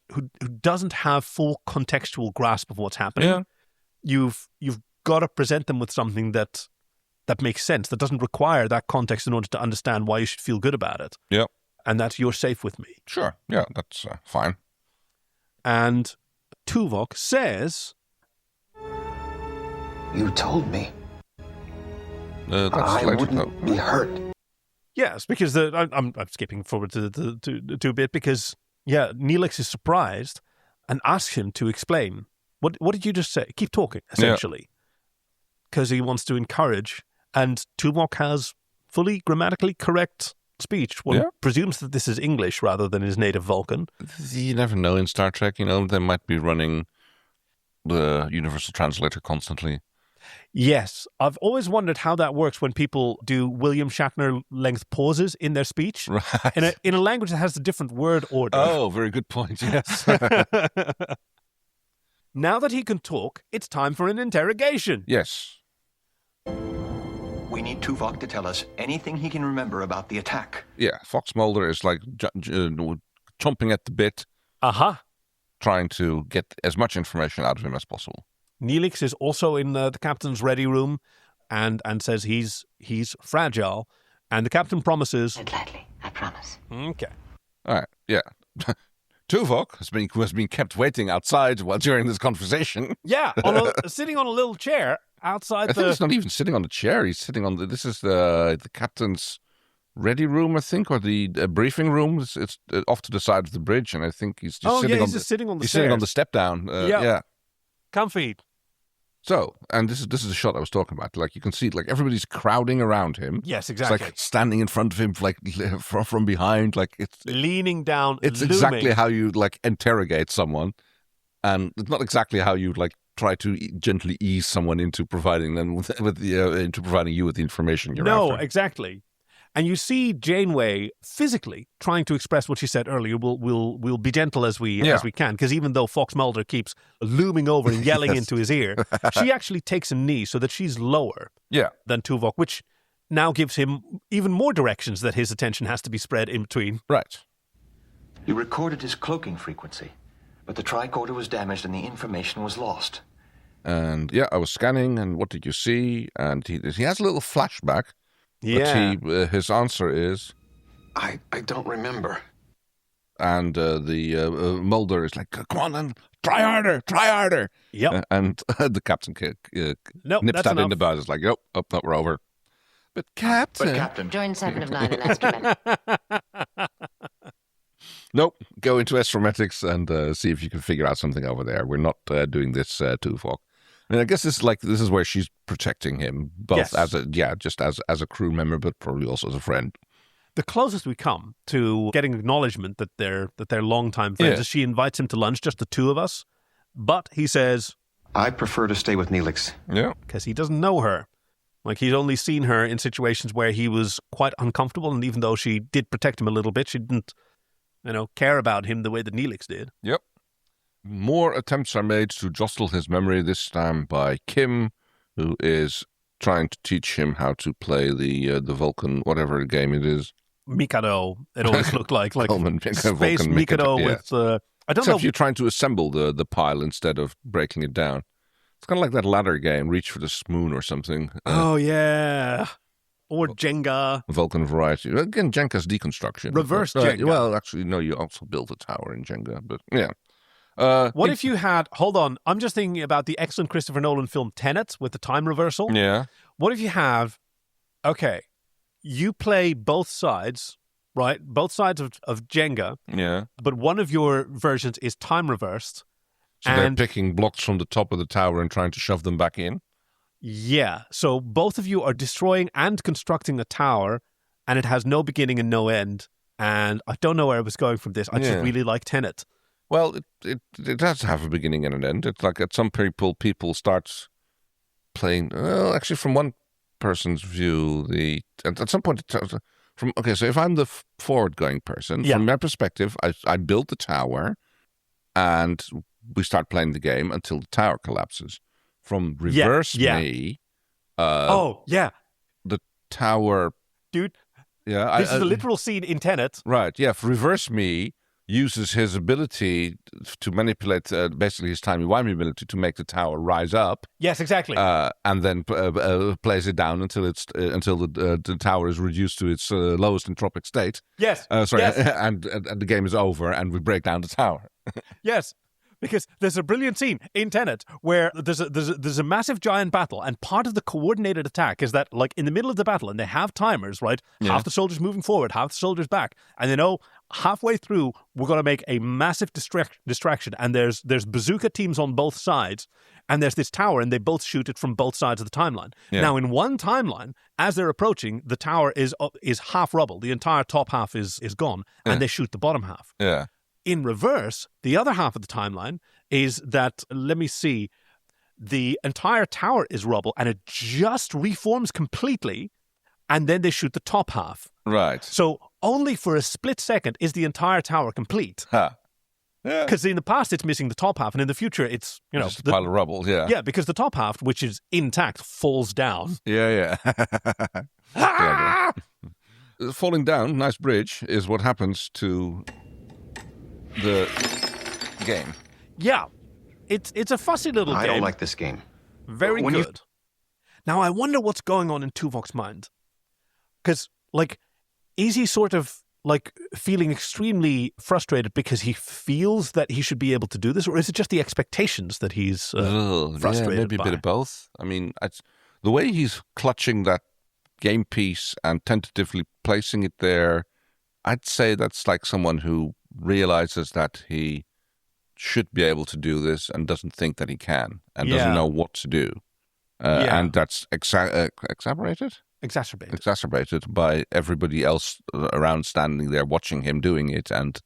doesn't have full contextual grasp of what's happening. Yeah. You've got to present them with something that makes sense, that doesn't require that context in order to understand why you should feel good about it. Yeah. And that you're safe with me. Sure. Yeah, that's fine. And Tuvok says, "You told me I wouldn't be hurt." Yes, because I'm skipping forward to a bit because Neelix is surprised and asks him to explain what did you just say? Keep talking, essentially, because he wants to encourage. And Tuvok has fully grammatically correct speech. One presumes that this is English rather than his native Vulcan. You never know in Star Trek. They might be running the universal translator constantly. Yes. I've always wondered how that works when people do William Shatner-length pauses in their speech. Right. In a language that has a different word order. Oh, very good point, yes. Now that he can talk, it's time for an interrogation. Yes. We need Tuvok to tell us anything he can remember about the attack. Yeah, Fox Mulder is like chomping at the bit. Trying to get as much information out of him as possible. Neelix is also in the captain's ready room and says he's fragile. And the captain promises... Gladly, I promise. Okay. All right, yeah. Tuvok has been kept waiting outside during this conversation. Yeah, sitting on a little chair outside I think he's not even sitting on the chair. He's sitting on this is the captain's ready room, I think, or the briefing room. It's off to the side of the bridge, and I think he's just sitting on the stairs. sitting on the step down. Yeah. Comfy. So, and this is the shot I was talking about. Like, you can see, like, everybody's crowding around him. Yes, exactly. It's like standing in front of him, like, from behind. Like, it's leaning down. It's looming. exactly how you, like, interrogate someone. And it's not exactly how you, like, try to gently ease someone into providing them into providing you with the information you're after. No, exactly. And you see Janeway physically trying to express what she said earlier. We'll be gentle as we can, because even though Fox Mulder keeps looming over and yelling into his ear, she actually takes a knee so that she's lower than Tuvok, which now gives him even more directions that his attention has to be spread in between. Right. You recorded his cloaking frequency, but the tricorder was damaged and the information was lost. And I was scanning, and what did you see? And he has a little flashback. Yeah. But his answer is, I don't remember. And the Mulder is like, come on, and try harder. Yep. And the captain nips that in the bud. It's like, nope, we're over. But Captain. Join 7 of 9 and ask him. Nope. Go into astrometics and see if you can figure out something over there. We're not doing this, Tuvok. I mean, I guess this is where she's protecting him, both as a crew member, but probably also as a friend. The closest we come to getting acknowledgement that they're longtime friends is she invites him to lunch, just the two of us. But he says, I prefer to stay with Neelix. Yeah. Because he doesn't know her. Like, he's only seen her in situations where he was quite uncomfortable, and even though she did protect him a little bit, she didn't, care about him the way that Neelix did. Yep. More attempts are made to jostle his memory, this time by Kim, who is trying to teach him how to play the Vulcan, whatever game it is. Mikado. It always looked like space Vulcan Mikado with I don't know. Except you're trying to assemble the pile instead of breaking it down. It's kind of like that ladder game, Reach for the Moon or something. Oh yeah. Or Jenga. Vulcan variety. Again, Jenga's deconstruction. Reverse Jenga. Well, actually, no, you also build a tower in Jenga, but yeah. What if you had... Hold on. I'm just thinking about the excellent Christopher Nolan film Tenet with the time reversal. Yeah. What if you have... Okay. You play both sides, right? Both sides of Jenga. Yeah. But one of your versions is time reversed. So they're picking blocks from the top of the tower and trying to shove them back in? Yeah. So both of you are destroying and constructing a tower, and it has no beginning and no end. And I don't know where I was going from this. I just really like Tenet. Well, it does have a beginning and an end. It's like at some people start playing. Well, actually, from one person's view, at some point, so if I'm the forward-going person, from my perspective, I build the tower, and we start playing the game until the tower collapses. From reverse me, the tower, dude. Yeah, this is a literal scene in Tenet. Right. Yeah, for reverse me uses his ability to manipulate basically his timey-wimey ability to make the tower rise up. Yes, exactly. And then plays it down until the tower is reduced to its lowest entropic state. Yes. Yes. And the game is over, and we break down the tower. Yes. Because there's a brilliant scene in Tenet where there's a massive giant battle, and part of the coordinated attack is that, like, in the middle of the battle, and they have timers, right? Yeah. Half the soldiers moving forward, half the soldiers back, and they know halfway through we're going to make a massive distraction, and there's bazooka teams on both sides, and there's this tower, and they both shoot it from both sides of the timeline. Yeah. Now, in one timeline, as they're approaching, the tower is half rubble. The entire top half is gone, and they shoot the bottom half. Yeah. In reverse, the other half of the timeline is that, let me see, the entire tower is rubble and it just reforms completely, and then they shoot the top half. Right. So only for a split second is the entire tower complete. Huh. Yeah. Because in the past it's missing the top half, and in the future it's, just a pile of rubble, yeah. Yeah, because the top half, which is intact, falls down. Yeah. Falling down, nice bridge, is what happens to the game. Yeah. It's a fussy little game. I don't like this game. Very good. Now, I wonder what's going on in Tuvok's mind. Because, like, is he sort of, like, feeling extremely frustrated because he feels that he should be able to do this? Or is it just the expectations that he's frustrated maybe by? A bit of both. I mean, the way he's clutching that game piece and tentatively placing it there, I'd say that's like someone who realizes that he should be able to do this and doesn't think that he can and doesn't know what to do. And that's exacerbated by everybody else around standing there watching him doing it and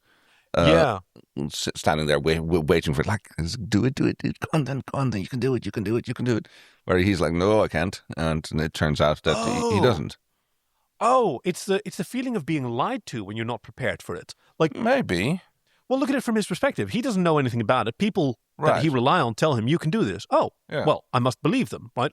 standing there waiting for it, like, do it, go on then, you can do it. Where he's like, no, I can't. And it turns out that he doesn't. Oh, it's the feeling of being lied to when you're not prepared for it. Like, maybe. Well, look at it from his perspective. He doesn't know anything about it. People that he rely on tell him, you can do this. Oh, well, I must believe them, right?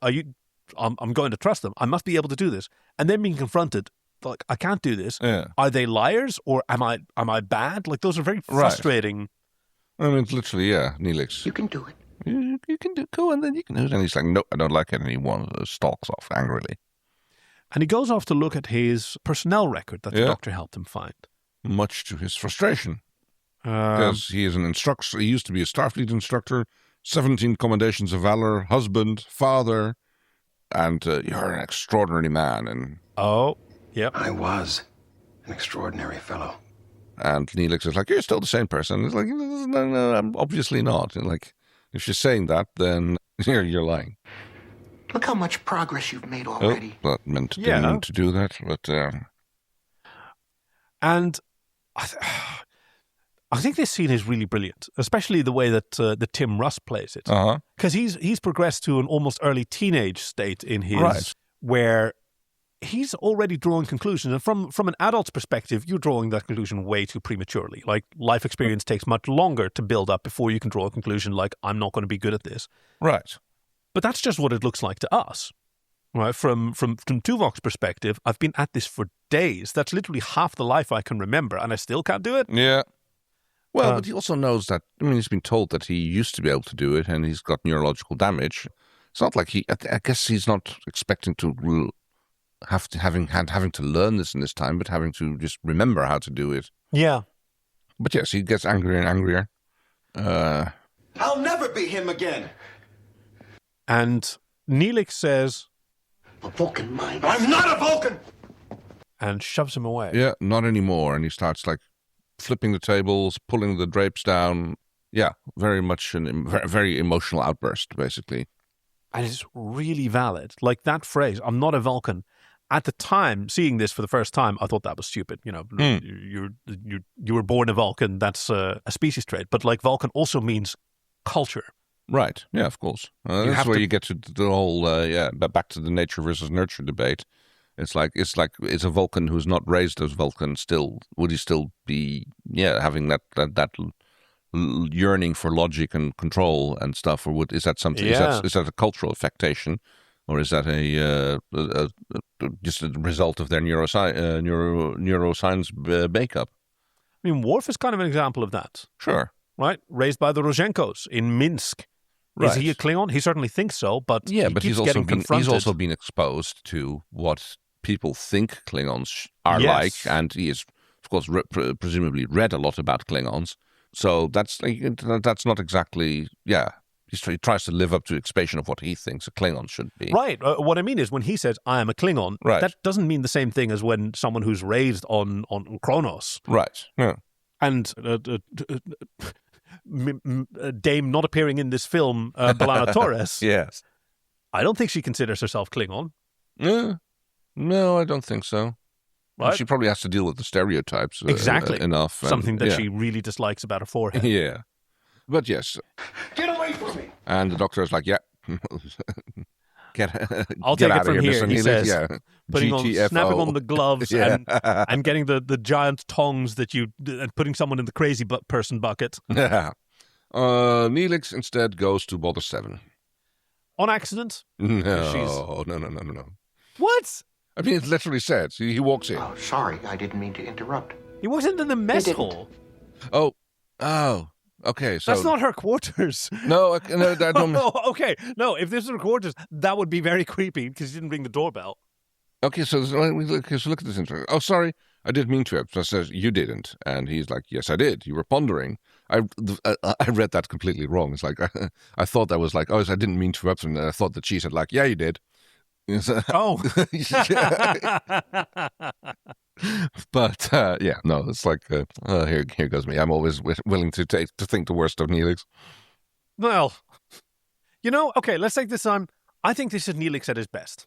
I'm going to trust them. I must be able to do this. And then being confronted, like, I can't do this. Yeah. Are they liars or am I bad? Like, those are very frustrating. I mean, it's literally, Neelix. You can do it. You can do it. Cool, and then you can do it. And he's like, no, I don't like it. And he stalks off angrily. And he goes off to look at his personnel record that the doctor helped him find. Much to his frustration. Because he is an instructor. He used to be a Starfleet instructor, 17 commendations of valor, husband, father, and you're an extraordinary man. And I was an extraordinary fellow. And Neelix is like, you're still the same person. It's like, no, I'm obviously not. And like, if you're saying that, then you're lying. Look how much progress you've made already. That didn't mean to do that, but... And I think this scene is really brilliant, especially the way that Tim Russ plays it. Because he's progressed to an almost early teenage state in his... where he's already drawing conclusions. And from an adult's perspective, you're drawing that conclusion way too prematurely. Like, life experience takes much longer to build up before you can draw a conclusion like, I'm not going to be good at this. Right. But that's just what it looks like to us. Right? From Tuvok's perspective, I've been at this for days. That's literally half the life I can remember, and I still can't do it. Yeah. Well, but he also knows that, I mean, he's been told that he used to be able to do it, and he's got neurological damage. It's not like I guess he's not expecting to having to learn this in this time, but having to just remember how to do it. Yeah. But yes, he gets angrier and angrier. I'll never be him again. And Neelix says, A Vulcan mind. I'm not a Vulcan! And shoves him away. Yeah, not anymore. And he starts like flipping the tables, pulling the drapes down. Yeah, very much a very emotional outburst, basically. And it's really valid. Like that phrase, I'm not a Vulcan. At the time, seeing this for the first time, I thought that was stupid. You know, you were born a Vulcan. That's a species trait. But like Vulcan also means culture. Right. Yeah, of course. That's where you get to the whole, back to the nature versus nurture debate. It's like, is a Vulcan who's not raised as Vulcan would he still be, having that yearning for logic and control and stuff, or is that something? Yeah. Is that a cultural affectation, or is that just a result of their neuroscience makeup? I mean, Worf is kind of an example of that. Sure. Right? Raised by the Rozhenkos in Minsk. Right. Is he a Klingon? He certainly thinks so, but he's also been exposed to what people think Klingons are like, and he has, of course, presumably read a lot about Klingons. So that's not exactly, he tries to live up to the expectation of what he thinks a Klingon should be. Right. What I mean is when he says, I am a Klingon, that doesn't mean the same thing as when someone who's raised on Kronos. Right. Yeah. And Dame not appearing in this film, B'Elanna Torres. Yes. I don't think she considers herself Klingon. No, I don't think so. Right? She probably has to deal with the stereotypes enough. Something that she really dislikes about her forehead. Yeah. But yes. Get away from me! And the doctor is like, I'll take it from here, he says. Yeah. Snapping on the gloves and getting the giant tongs and putting someone in the crazy person bucket. Yeah. Neelix instead goes to Bother 7. On accident? No. What? I mean, it literally says he walks in. Oh, sorry, I didn't mean to interrupt. He walks into the mess hall. Oh, okay. So that's not her quarters. No, I don't. Okay, no. If this is her quarters, that would be very creepy because he didn't ring the doorbell. Okay, so look at this intro. Oh, sorry, I didn't mean to. So says you didn't, and he's like, yes, I did. You were pondering. I read that completely wrong. It's like I thought that was like, I didn't mean to interrupt, and I thought that she said like, yeah, you did. Oh. But no, it's like here goes me. I'm always willing to think the worst of Neelix. Well, okay, let's take this on. I think this is Neelix at his best.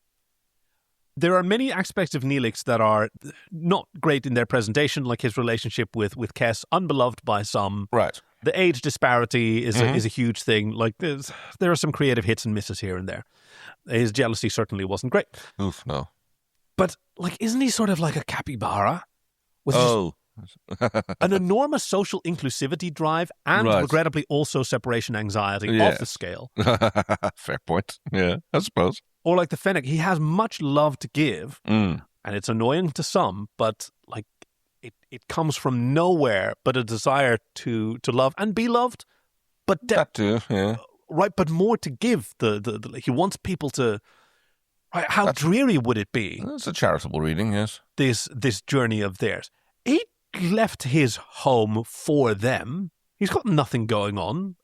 There are many aspects of Neelix that are not great in their presentation, like his relationship with Kes, unbeloved by some. Right. The age disparity is a huge thing. Like there are some creative hits and misses here and there. His jealousy certainly wasn't great. Oof, no. But like, isn't he sort of like a capybara? With an enormous social inclusivity drive and regrettably also separation anxiety off the scale. Fair point. Yeah, I suppose. Or like the Fennec, he has much love to give, and it's annoying to some, but like it comes from nowhere but a desire to love and be loved. But that too, yeah. Right, but more to give. The he wants people to. Right, how dreary would it be? It's a charitable reading, yes. This journey of theirs. He left his home for them. He's got nothing going on.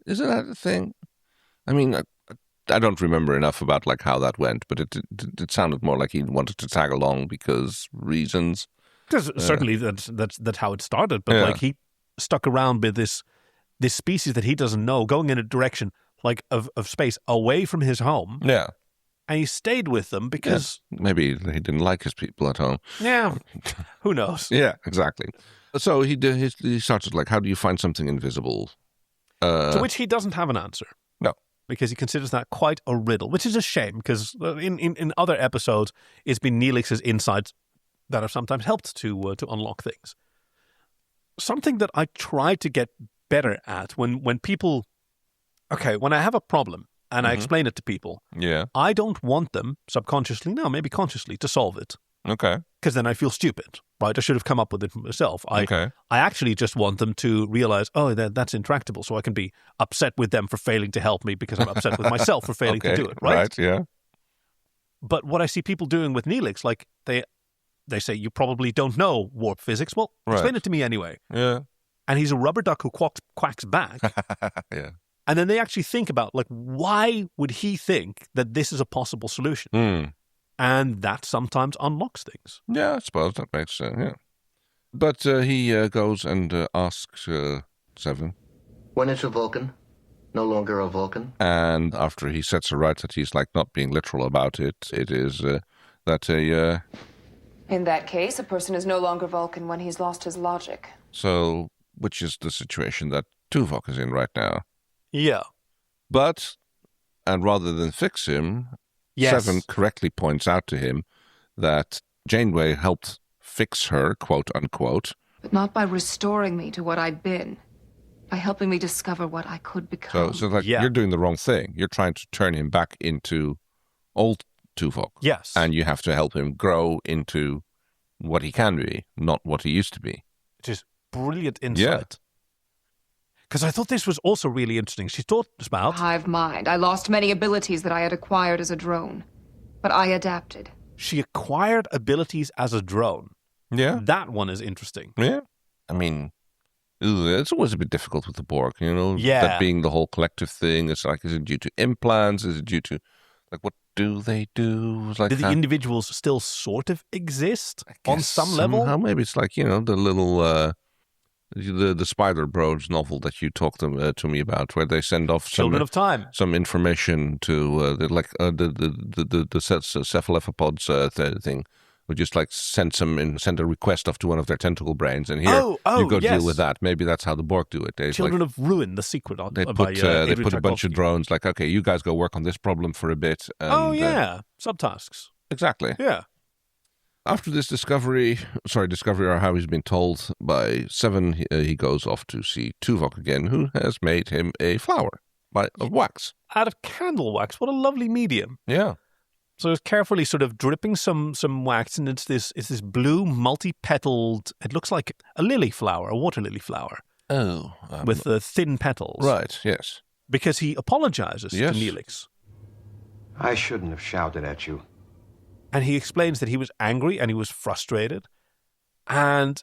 Isn't that the thing? I mean, I don't remember enough about like how that went, but it sounded more like he wanted to tag along because reasons. Because certainly that's how it started. But like he stuck around with this species that he doesn't know, going in a direction like of space away from his home. Yeah. And he stayed with them because... Maybe he didn't like his people at home. Yeah, who knows? Yeah, exactly. So he started like, how do you find something invisible? To which he doesn't have an answer. No. Because he considers that quite a riddle, which is a shame, because in other episodes, it's been Neelix's insights that have sometimes helped to unlock things. Something that I try to get better at when people... Okay, when I have a problem, and I explain it to people. Yeah. I don't want them subconsciously, no, maybe consciously, to solve it. Okay. Because then I feel stupid, right? I should have come up with it myself. I actually just want them to realize, that's intractable, so I can be upset with them for failing to help me because I'm upset with myself for failing to do it, right? Right, yeah. But what I see people doing with Neelix, like they say, you probably don't know warp physics. Well, explain it to me anyway. Yeah. And he's a rubber duck who quacks back. Yeah. And then they actually think about, like, why would he think that this is a possible solution? And that sometimes unlocks things. Yeah, I suppose that makes sense, yeah. But he goes and asks Seven. When is a Vulcan? No longer a Vulcan? And after he sets her right that he's, like, not being literal about it, it is that a... In that case, a person is no longer Vulcan when he's lost his logic. So, which is the situation that Tuvok is in right now. Yeah. But, and rather than fix him, Seven correctly points out to him that Janeway helped fix her, quote unquote. But not by restoring me to what I'd been. By helping me discover what I could become. So like, you're doing the wrong thing. You're trying to turn him back into old Tuvok. Yes. And you have to help him grow into what he can be, not what he used to be. Which is brilliant insight. Because I thought this was also really interesting. She talked about... Hive mind. I lost many abilities that I had acquired as a drone. But I adapted. She acquired abilities as a drone. Yeah. That one is interesting. Yeah. I mean, it's always a bit difficult with the Borg, you know? Yeah. That being the whole collective thing. It's like, is it due to implants? Is it due to... Like, what do they do? It's like, do the individuals still sort of exist on some level? Somehow, maybe it's like, you know, the little... The Spider Bros novel that you talked to me about, where they send off Children of Time, some information to the cephalopods thing, would just like send a request off to one of their tentacle brains, and here you go deal with that. Maybe that's how the Borg do it. Children of Ruin, the secret. They put a bunch of drones, like, okay, you guys go work on this problem for a bit. And, subtasks. Exactly. Yeah. After this discovery, or how he's been told by Seven, he goes off to see Tuvok again, who has made him a flower of wax. Out of candle wax. What a lovely medium. Yeah. So it's carefully sort of dripping some wax, and it's this blue, multi-petaled, it looks like a lily flower, a water lily flower. Oh. With thin petals. Right, yes. Because he apologizes to Neelix. I shouldn't have shouted at you. And he explains that he was angry and he was frustrated. And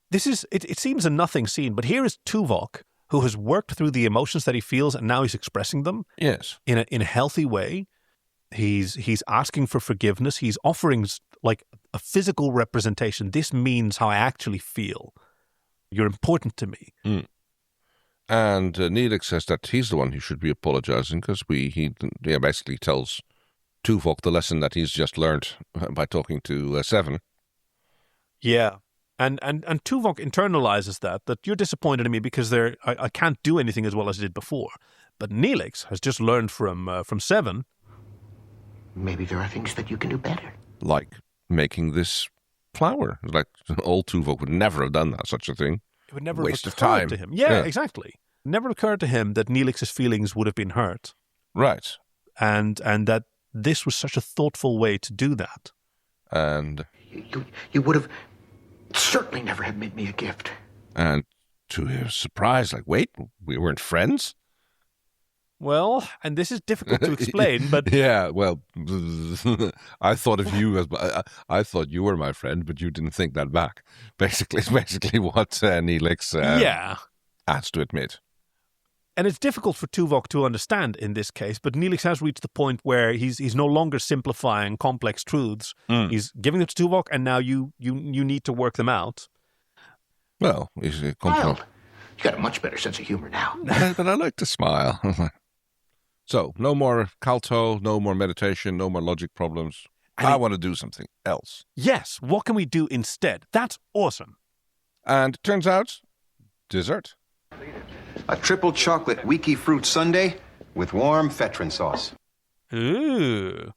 this is, it seems a nothing scene, but here is Tuvok, who has worked through the emotions that he feels, and now he's expressing them. Yes. In a healthy way. He's asking for forgiveness. He's offering like a physical representation. This means how I actually feel. You're important to me. Mm. And Neelix says that he's the one who should be apologizing because he basically tells Tuvok the lesson that he's just learned by talking to Seven. Yeah. And Tuvok internalizes that you're disappointed in me because I can't do anything as well as I did before. But Neelix has just learned from Seven. Maybe there are things that you can do better. Like making this flower. Like old Tuvok would never have done that, such a thing. It would never waste have of time to him. Yeah, exactly. It never occurred to him that Neelix's feelings would have been hurt. Right. And that this was such a thoughtful way to do that. And you would have certainly never have made me a gift. And to his surprise, like, wait, we weren't friends? Well, and this is difficult to explain, but... Yeah, well, I thought of you as... I thought you were my friend, but you didn't think that back. Basically what Neelix has to admit. And it's difficult for Tuvok to understand in this case, but Neelix has reached the point where he's no longer simplifying complex truths. He's giving them to Tuvok, and now you need to work them out. Well, he's you got a much better sense of humor now. But I like to smile. So, no more Calto, no more meditation, no more logic problems. I want to do something else. Yes, what can we do instead? That's awesome. And it turns out, dessert. A triple chocolate Wiki fruit sundae with warm Fetrin sauce. Ooh.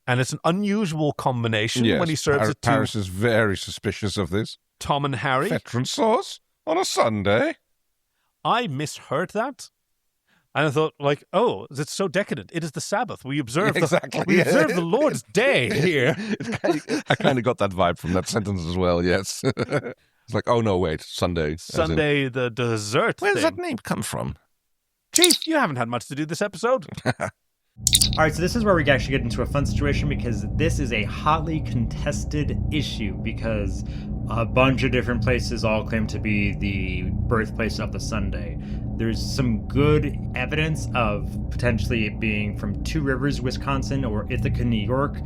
And it's an unusual combination when he serves it to... Paris is very suspicious of this. Tom and Harry. Fetrin sauce on a Sunday. I misheard that. And I thought, like, oh, it's so decadent. It is the Sabbath. We observe the Lord's Day here. I kind of got that vibe from that sentence as well, yes. It's like, oh, no, wait, Sunday. Sunday, the dessert Where thing. does that name come from? Chief, you haven't had much to do this episode. All right, so this is where we actually get into a fun situation because this is a hotly contested issue because a bunch of different places all claim to be the birthplace of the Sunday. There's some good evidence of potentially it being from Two Rivers, Wisconsin, or Ithaca, New York.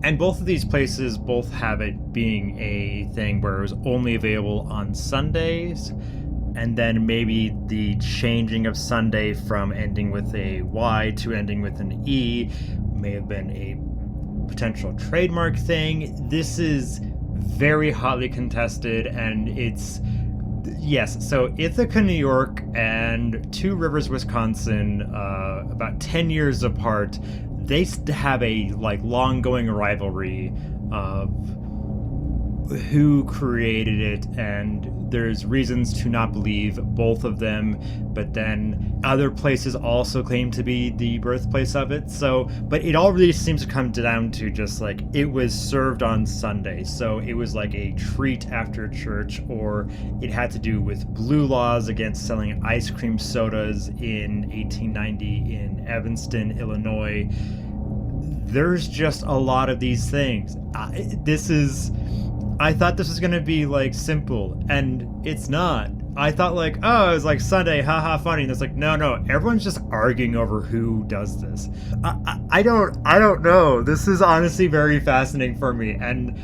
And both of these places both have it being a thing where it was only available on Sundays. And then maybe the changing of Sunday from ending with a Y to ending with an E may have been a potential trademark thing. This is very hotly contested, and it's... Yes, so Ithaca, New York, and Two Rivers, Wisconsin, about 10 years apart, they have a long-going rivalry of who created it, and there's reasons to not believe both of them, but then other places also claim to be the birthplace of it. So, but it all really seems to come down to just it was served on Sunday, so it was like a treat after church, or it had to do with blue laws against selling ice cream sodas in 1890 in Evanston, Illinois. There's just a lot of these things. I thought this was going to be simple, and it's not. I thought it was Sunday, haha, funny. And it's no, everyone's just arguing over who does this. I don't know. This is honestly very fascinating for me, and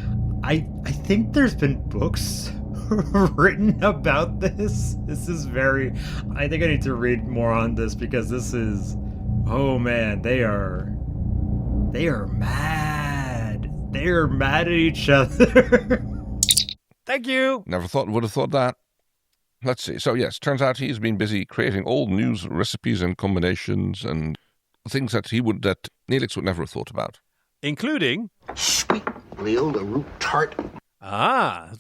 I think there's been books written about this. This is I think I need to read more on this because this is, oh man, they are mad. They're mad at each other. Thank you. Never would have thought that. Let's see. So yes, turns out he's been busy creating old news recipes and combinations and things that Neelix would never have thought about. Including sweet Leola root tart.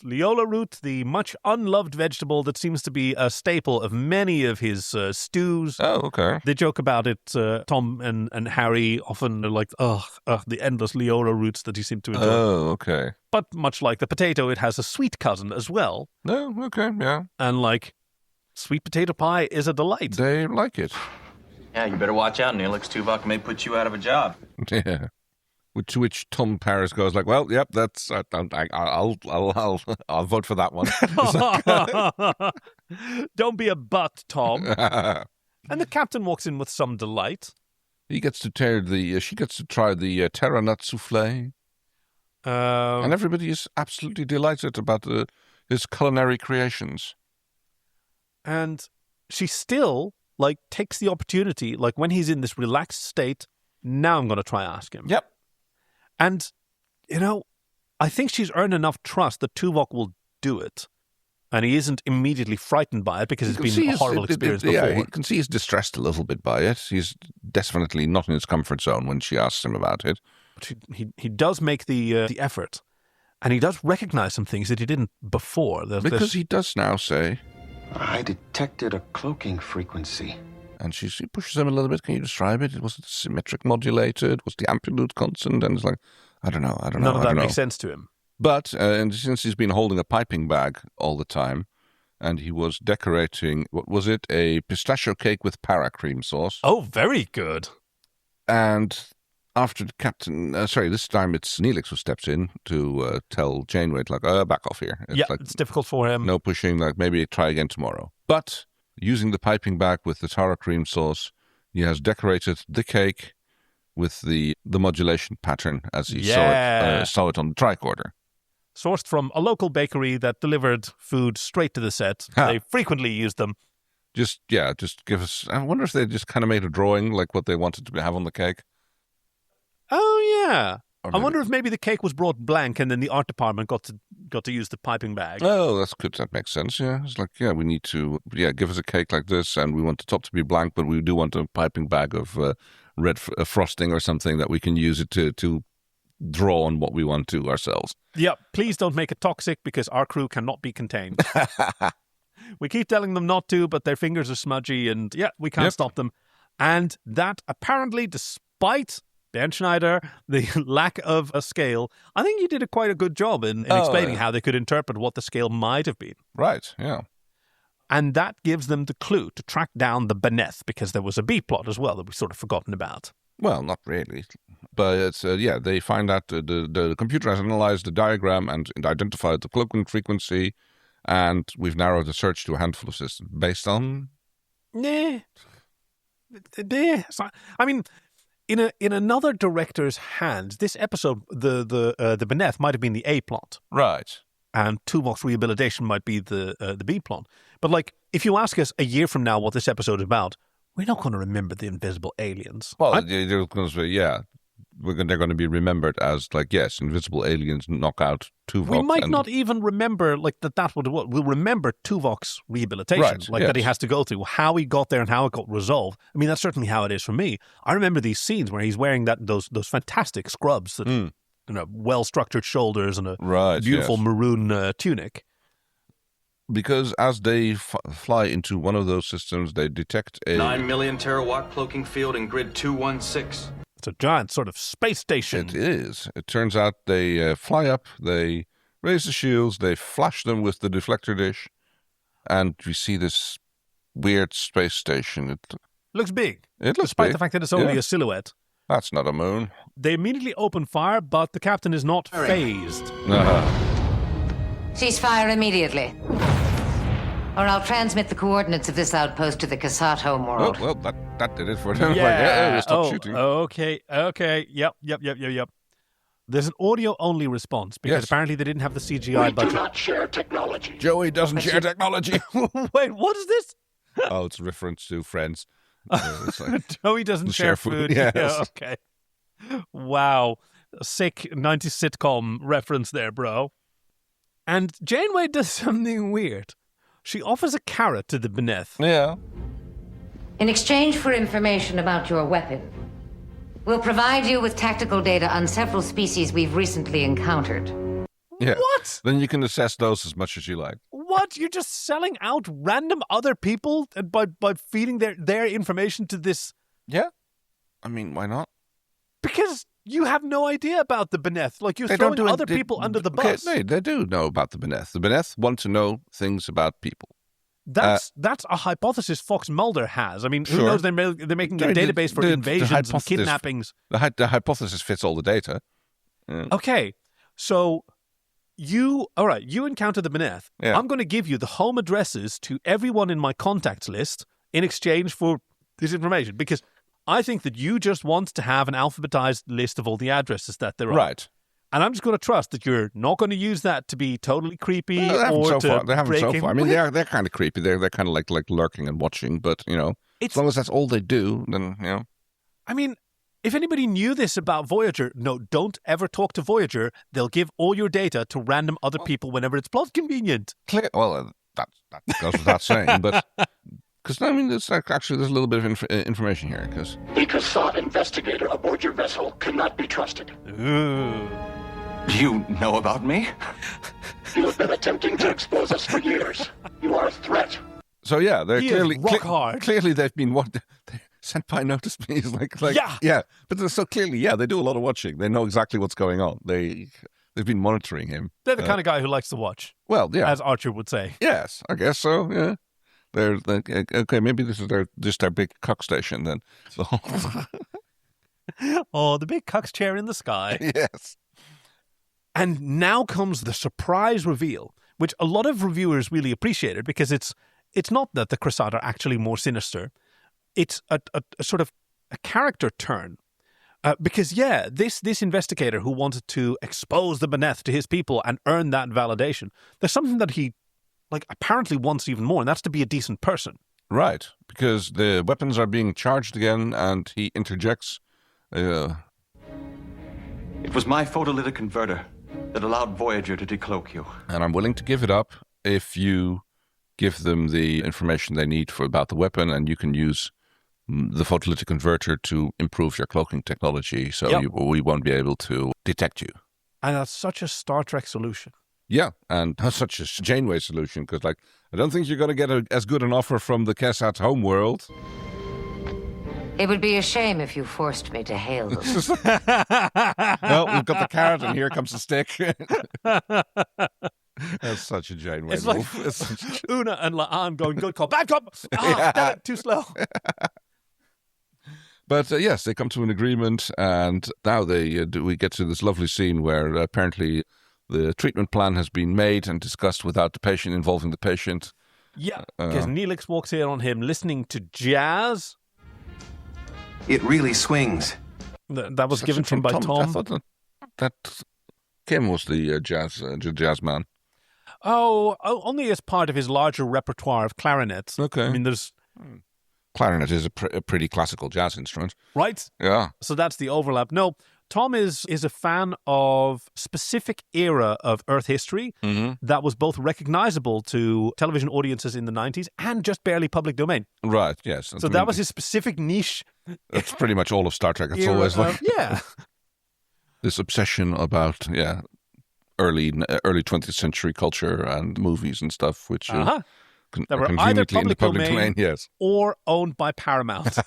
Leola root, the much unloved vegetable that seems to be a staple of many of his stews. Oh, okay. They joke about it. Tom and Harry often are like, the endless Leola roots that he seemed to enjoy. Oh, okay. But much like the potato, it has a sweet cousin as well. Oh, okay, yeah. And sweet potato pie is a delight. They like it. Yeah, you better watch out, Neelix. Tuvok may put you out of a job. Yeah. To which Tom Paris goes well, yep, that's I'll vote for that one. Don't be a butt, Tom. And the captain walks in with some delight. He gets to she gets to try the terra nut souffle. And everybody is absolutely delighted about his culinary creations. And she still, takes the opportunity, when he's in this relaxed state, now I'm going to try ask him. Yep. And, I think she's earned enough trust that Tuvok will do it. And he isn't immediately frightened by it because it's been a horrible experience before. Yeah, you can see he's distressed a little bit by it. He's definitely not in his comfort zone when she asks him about it. But he does make the effort. And he does recognize some things that he didn't before. Because he does now say... I detected a cloaking frequency. And she pushes him a little bit. Can you describe it? Was it symmetric modulated? Was the amplitude constant? And it's like, I don't know. None of that makes sense to him. But and since he's been holding a piping bag all the time, and he was decorating, what was it? A pistachio cake with para cream sauce. Oh, very good. And after the captain, this time it's Neelix who steps in to tell Janeway, back off here. It's difficult for him. No pushing, maybe try again tomorrow. But using the piping bag with the tara cream sauce, he has decorated the cake with the modulation pattern as he saw it on the tricorder. Sourced from a local bakery that delivered food straight to the set. They frequently used them. Just give us... I wonder if they just kind of made a drawing like what they wanted to have on the cake. Oh, yeah. I wonder if maybe the cake was brought blank and then the art department got to use the piping bag. Oh, that's good. That makes sense, yeah. It's we need to... give us a cake like this and we want the top to be blank, but we do want a piping bag of red frosting or something that we can use it to draw on what we want to ourselves. Yep. Please don't make it toxic because our crew cannot be contained. We keep telling them not to, but their fingers are smudgy and, we can't stop them. And that apparently, despite Ben Schneider, the lack of a scale, I think you did quite a good job in explaining how they could interpret what the scale might have been. Right, yeah. And that gives them the clue to track down the Beneth, because there was a B-plot as well that we've sort of forgotten about. Well, not really. But it's, they find out the computer has analyzed the diagram and identified the cloaking frequency, and we've narrowed the search to a handful of systems based on... I mean, in another director's hands, this episode, the Beneth might have been the A plot, right? And Tuvok's rehabilitation might be the B plot. But if you ask us a year from now what this episode is about, we're not going to remember the invisible aliens. Well, they're going to say, they're going to be remembered as invisible aliens knock out Tuvok. We might not even remember that would what we'll remember Tuvok's rehabilitation, that he has to go through, how he got there and how it got resolved. I mean, that's certainly how it is for me. I remember these scenes where he's wearing those fantastic scrubs, that well structured shoulders and a beautiful maroon tunic. Because as they fly into one of those systems, they detect a 9 million terawatt cloaking field in grid 216. It's a giant sort of space station. It is. It turns out they fly up, they raise the shields, they flash them with the deflector dish, and we see this weird space station. It looks big. It looks despite big. the fact that it's only a silhouette. That's not a moon. They immediately open fire, but the captain is not phased. Cease fire immediately. Or I'll transmit the coordinates of this outpost to the Kasat homeworld. Well, that did it for them. Stop shooting. Okay. Yep. There's an audio-only response, because apparently they didn't have the CGI budget. We do not share technology. Joey doesn't share technology. Wait, what is this? Oh, it's a reference to Friends. Joey doesn't share food. Yes. Yeah, okay. Wow. A sick 90s sitcom reference there, bro. And Janeway does something weird. She offers a carrot to the Beneth. Yeah. In exchange for information about your weapon, we'll provide you with tactical data on several species we've recently encountered. Yeah. What? Then you can assess those as much as you like. What? You're just selling out random other people by feeding their information to this? Yeah. I mean, why not? Because you have no idea about the Beneth. You're throwing other people under the bus. Okay, they do know about the Beneth. The Beneth want to know things about people. That's a hypothesis Fox Mulder has. I mean, who knows? They're making a database for invasions and kidnappings. The hypothesis fits all the data. Yeah. Okay, so you encounter the Beneth. Yeah. I'm going to give you the home addresses to everyone in my contacts list in exchange for this information, because I think that you just want to have an alphabetized list of all the addresses that there are. Right. And I'm just going to trust that you're not going to use that to be totally creepy They haven't so far. I mean, in. they're kind of creepy. They're kind of like lurking and watching. But as long as that's all they do, then I mean, if anybody knew this about Voyager, no, don't ever talk to Voyager. They'll give all your data to random other people whenever it's plot convenient. Well, that goes without saying, but. Because, I mean, there's a little bit of information here. Because The Cassat investigator aboard your vessel cannot be trusted. Do you know about me? You have been attempting to expose us for years. You are a threat. So, yeah, they're hard. Clearly, they've been sent by notice me. Yeah. But so clearly, they do a lot of watching. They know exactly what's going on. They've been monitoring him. They're the kind of guy who likes to watch. Well, yeah. As Archer would say. Yes, I guess so, yeah. They're okay. Maybe this is their big cuck station then. So. Oh, the big cuck's chair in the sky. Yes. And now comes the surprise reveal, which a lot of reviewers really appreciated because it's not that the Cassat are actually more sinister. It's a sort of a character turn. Because, this investigator who wanted to expose the Beneth to his people and earn that validation, there's something that he apparently wants even more, and that's to be a decent person. Right, because the weapons are being charged again, and he interjects. It was my photolytic converter that allowed Voyager to decloak you. And I'm willing to give it up if you give them the information they need about the weapon, and you can use the photolytic converter to improve your cloaking technology, so we won't be able to detect you. And that's such a Star Trek solution. Yeah, and such a Janeway solution, because I don't think you're going to get as good an offer from the Cassat's homeworld. It would be a shame if you forced me to hail them. Well, we've got the carrot, and here comes the stick. That's such a Janeway move. Like Una and La'an going, good cop, bad cop! Damn it, too slow. But yes, they come to an agreement, and now we get to this lovely scene where apparently the treatment plan has been made and discussed without the patient, involving the patient. Yeah, because Neelix walks in on him listening to jazz. It really swings. That was given to him by Tom. I thought that Kim was the jazz man. Oh, only as part of his larger repertoire of clarinets. Okay. I mean, there's... Clarinet is a pretty classical jazz instrument. Right? Yeah. So that's the overlap. No, Tom is a fan of specific era of Earth history that was both recognizable to television audiences in the 90s and just barely public domain. Right, yes. So that was his specific niche. That's pretty much all of Star Trek. It's always like this obsession about early 20th century culture and movies and stuff, which that were either public in the public domain, yes, or owned by Paramount.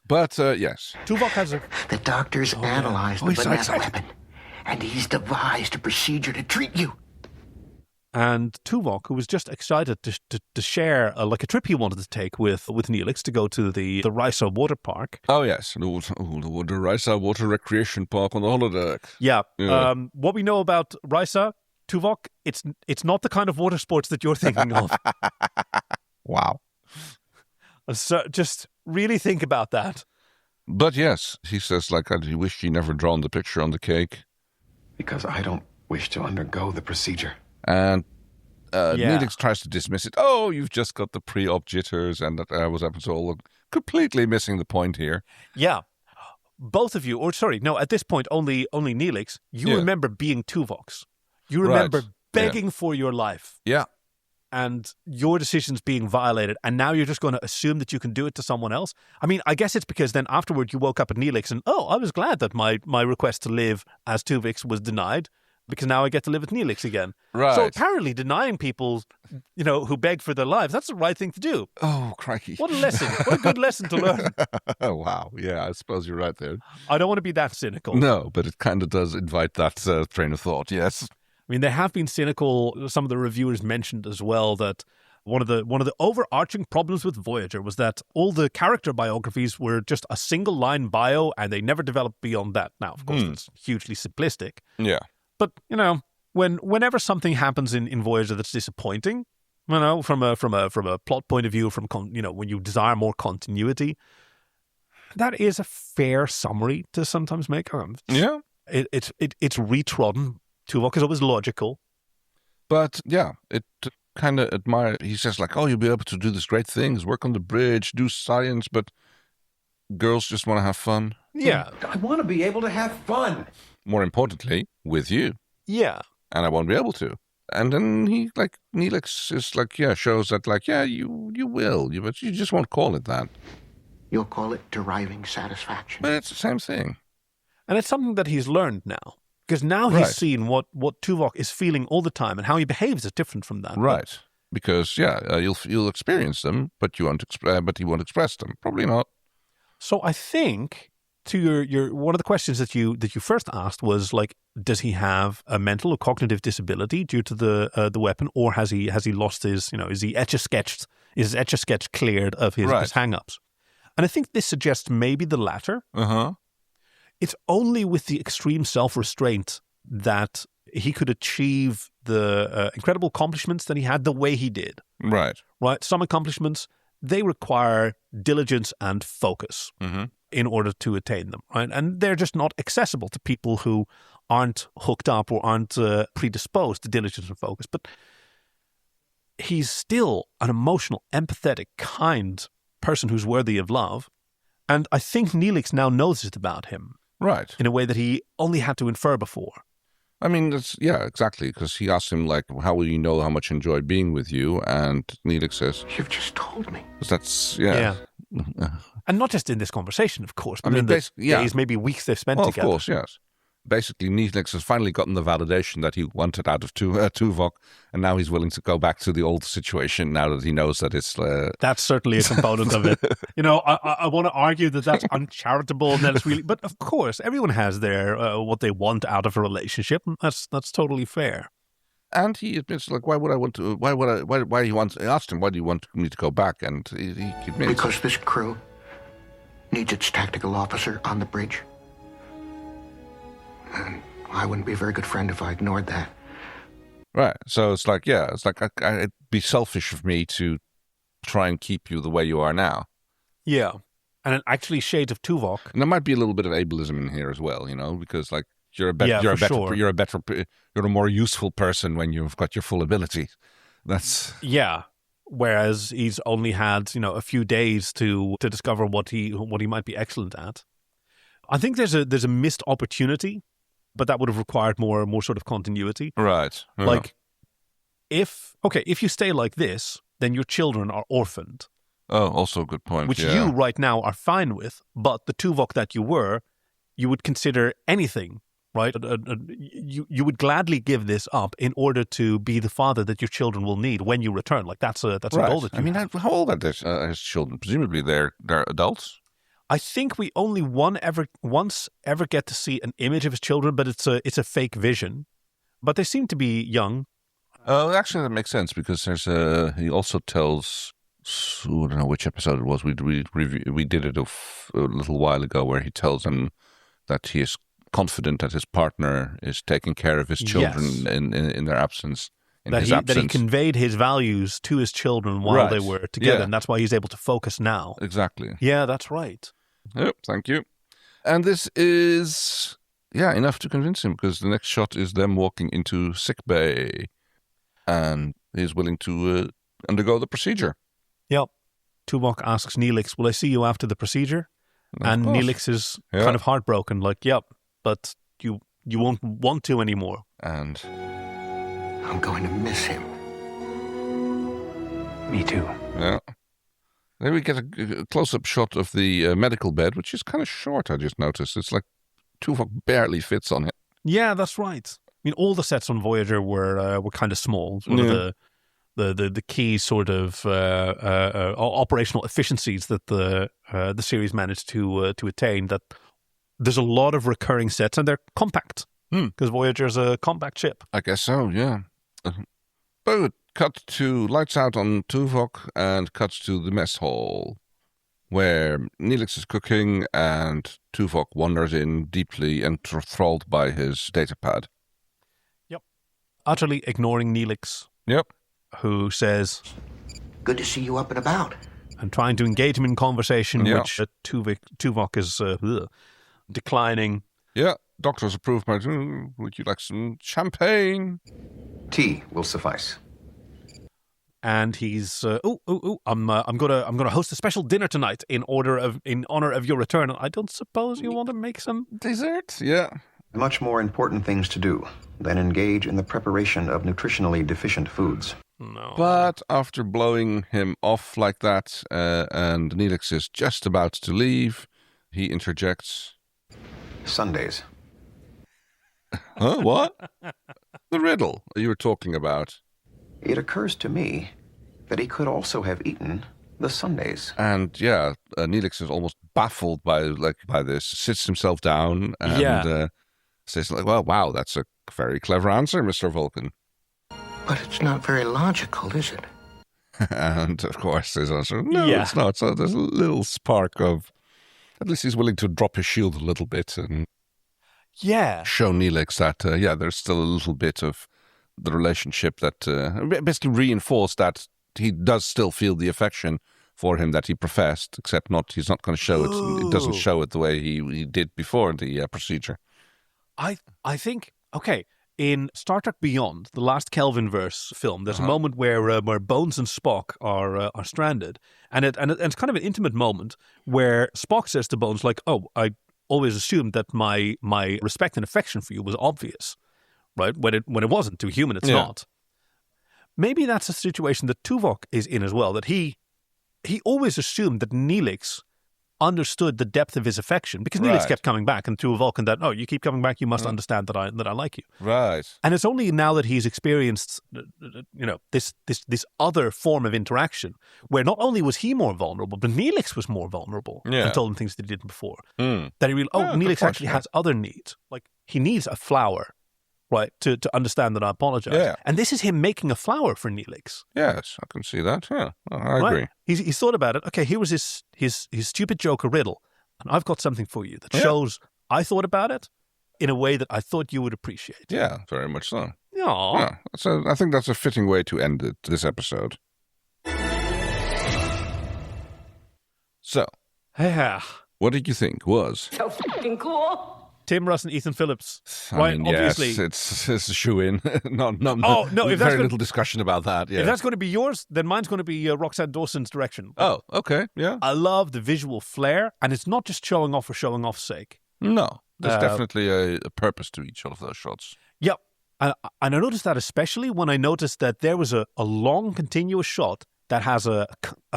But, yes. Tuvok has The doctors analyzed the banana weapon, and he's devised a procedure to treat you. And Tuvok, who was just excited to share a trip he wanted to take with Neelix to go to the Risa water park. Oh, yes. The Risa water recreation park on the holodeck. Yeah. What we know about Risa, Tuvok, it's not the kind of water sports that you're thinking of. Wow. So just really think about that. But yes, he says, I wish he never drawn the picture on the cake. Because I don't wish to undergo the procedure. And Neelix tries to dismiss it. Oh, you've just got the pre-op jitters, and that was all completely missing the point here. Yeah. Both of you, at this point, only Neelix, you remember being Tuvoks. You remember begging for your life. Yeah. And your decisions being violated, and now you're just going to assume that you can do it to someone else? I mean, I guess it's because then afterward you woke up at Neelix and, I was glad that my request to live as Tuvix was denied, because now I get to live with Neelix again. Right. So apparently denying people, who beg for their lives, that's the right thing to do. Oh, crikey. What a lesson. What a good lesson to learn. Oh, wow. Yeah, I suppose you're right there. I don't want to be that cynical. No, but it kind of does invite that train of thought, yes. I mean, they have been cynical. Some of the reviewers mentioned as well that one of the overarching problems with Voyager was that all the character biographies were just a single line bio, and they never developed beyond that. Now, of course, it's hugely simplistic. Yeah. But, whenever something happens in Voyager that's disappointing, You know, from a plot point of view, when you desire more continuity, that is a fair summary to sometimes make. Yeah, it's retrodden. Tuvok is always logical, but yeah, it kind of admire. He says like, "Oh, you'll be able to do these great things, work on the bridge, do science, but girls just want to have fun." Yeah, I want to be able to have fun. More importantly, with you. Yeah, and I won't be able to. And then Neelix is like, yeah, shows that like, yeah, you will, but you just won't call it that. You'll call it deriving satisfaction. But it's the same thing. And it's something that he's learned now. Because now he's seen what Tuvok is feeling all the time, and how he behaves is different from that. Right. Because, you'll experience them, but you won't but he won't express them. Probably not. So I think to your one of the questions that you first asked was like, does he have a mental or cognitive disability due to the weapon, or has he lost his, is he Etch-a-Sketched? Is his Etch-a-Sketch cleared of his hang-ups? And I think this suggests maybe the latter. It's only with the extreme self-restraint that he could achieve the incredible accomplishments that he had the way he did. Right. Some accomplishments, they require diligence and focus in order to attain them. Right. And they're just not accessible to people who aren't hooked up or aren't predisposed to diligence and focus. But he's still an emotional, empathetic, kind person who's worthy of love. And I think Neelix now knows it about him. Right. In a way that he only had to infer before. I mean, exactly. Because he asked him, like, how will you know how much I enjoy being with you? And Neelix says, you've just told me. That's, And not just in this conversation, of course, but in the days, maybe weeks they've spent together. Of course, yes. Basically, Neelix has finally gotten the validation that he wanted out of Tuvok, and now he's willing to go back to the old situation now that he knows that it's... That's certainly a component of it. I want to argue that that's uncharitable, and that it's really... But of course, everyone has their what they want out of a relationship, and that's totally fair. And he admits, like, I asked him, why do you want me to go back? And he admits... Because this crew needs its tactical officer on the bridge. And I wouldn't be a very good friend if I ignored that. Right. So it's like, it'd be selfish of me to try and keep you the way you are now. Yeah. And it actually shades of Tuvok. And there might be a little bit of ableism in here as well, because like you're a more useful person when you've got your full ability. That's Whereas he's only had, a few days to discover what he might be excellent at. I think there's a missed opportunity, but that would have required more sort of continuity. Right. Yeah. Like, if you stay like this, then your children are orphaned. Oh, also a good point. Which you right now are fine with, but the Tuvok that you were, you would consider anything, right? You would gladly give this up in order to be the father that your children will need when you return. Like that's a goal that you have. How old are his children? Presumably they're adults. I think we only once ever get to see an image of his children, but it's a fake vision. But they seem to be young. Actually, that makes sense because he also tells. I don't know which episode it was. We did it a little while ago, where he tells them that he is confident that his partner is taking care of his children in their absence. That he conveyed his values to his children while they were together, and that's why he's able to focus now. Exactly. Yeah, that's right. Yep, thank you. And this is, enough to convince him, because the next shot is them walking into sickbay, and he's willing to undergo the procedure. Yep. Tuvok asks Neelix, will I see you after the procedure? And Neelix is kind of heartbroken, like, yep, but you won't want to anymore. And I'm going to miss him. Me too. Yeah. Then we get a close-up shot of the medical bed, which is kind of short, I just noticed. It's like Tuvok barely fits on it. Yeah, that's right. I mean, all the sets on Voyager were kind of small. One of the key sort of operational efficiencies that the series managed to attain. That there's a lot of recurring sets, and they're compact because Voyager's a compact ship. I guess so. Yeah. But cut to lights out on Tuvok and cuts to the mess hall, where Neelix is cooking and Tuvok wanders in deeply enthralled by his datapad. Yep. Utterly ignoring Neelix. Yep. who says, "Good to see you up and about." And trying to engage him in conversation, which Tuvok is declining. Yeah, doctor's approved. Would you like some champagne? Tea will suffice. And he's I'm gonna host a special dinner tonight in honor of your return. I don't suppose you want to make some dessert? Yeah. Much more important things to do than engage in the preparation of nutritionally deficient foods. No. But after blowing him off like that, and Neelix is just about to leave, he interjects. Sundays. Huh? What? The riddle you were talking about. It occurs to me that he could also have eaten the Sundays. And Neelix is almost baffled by this, sits himself down and says like, "Well, wow, that's a very clever answer, Mr. Vulcan." But it's not very logical, is it? And of course his answer, no, it's not. So there's a little spark of, at least he's willing to drop his shield a little bit and show Neelix that, there's still a little bit of the relationship that basically reinforced that he does still feel the affection for him that he professed, except he's not going to show it. It doesn't show it the way he did before the procedure. I think, in Star Trek Beyond, the last Kelvinverse film, there's a moment where Bones and Spock are stranded, and it's kind of an intimate moment where Spock says to Bones, like, "Oh, I always assumed that my respect and affection for you was obvious." Right? When it wasn't. To a human, it's not. Maybe that's a situation that Tuvok is in as well, that he always assumed that Neelix understood the depth of his affection, because Neelix kept coming back, and to a Vulcan that, "Oh, you keep coming back, you must understand that I like you." Right. And it's only now that he's experienced, this other form of interaction, where not only was he more vulnerable, but Neelix was more vulnerable and told him things that he didn't before. That he realized, Neelix actually has other needs. Like, he needs a flower. Right, to understand that I apologize. Yeah. And this is him making a flower for Neelix. Yes, I can see that. Yeah, I agree. He's thought about it. Okay, here was his stupid joke, a riddle, and I've got something for you that shows I thought about it in a way that I thought you would appreciate. Yeah, very much so. Aww. Yeah, so I think that's a fitting way to end this episode. So, what did you think was So fucking cool. Tim Russ and Ethan Phillips. I mean, obviously. Yes, it's a shoe-in. no, if very little discussion about that. Yeah. If that's going to be yours, then mine's going to be Roxanne Dawson's direction. Oh, okay, yeah. I love the visual flair, and it's not just showing off for showing off's sake. No, there's definitely a purpose to each of those shots. Yep. And I noticed that especially when I noticed that there was a long, continuous shot that has a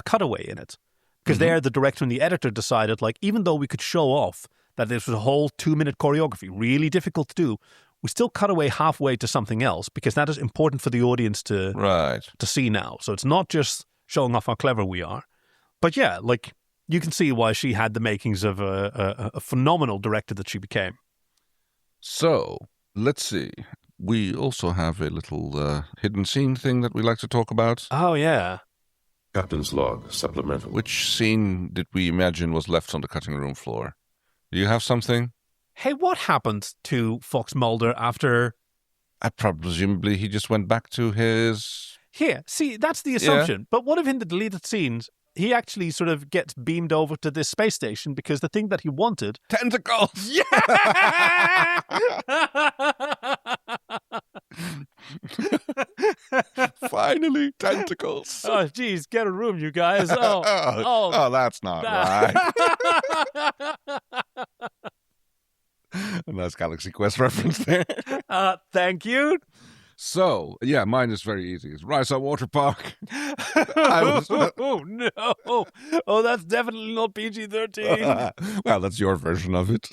cutaway in it. Because there, the director and the editor decided, like, even though we could show off that this was a whole 2-minute choreography, really difficult to do, we still cut away halfway to something else, because that is important for the audience to see now. So it's not just showing off how clever we are. But yeah, like, you can see why she had the makings of a phenomenal director that she became. So, let's see. We also have a little hidden scene thing that we like to talk about. Oh, yeah. Captain's log, supplemental. Which scene did we imagine was left on the cutting room floor? Do you have something? Hey, what happened to Fox Mulder after... Presumably he just went back to his... Here, see, that's the assumption. Yeah. But what if in the deleted scenes, he actually sort of gets beamed over to this space station because the thing that he wanted... Tentacles! Yeah! Finally, tentacles. Oh, geez, get a room, you guys. Oh, that's not right. A nice Galaxy Quest reference there. Thank you. So, yeah, mine is very easy. It's Risa Water Park. Oh, no. Oh, that's definitely not PG-13. Well, that's your version of it.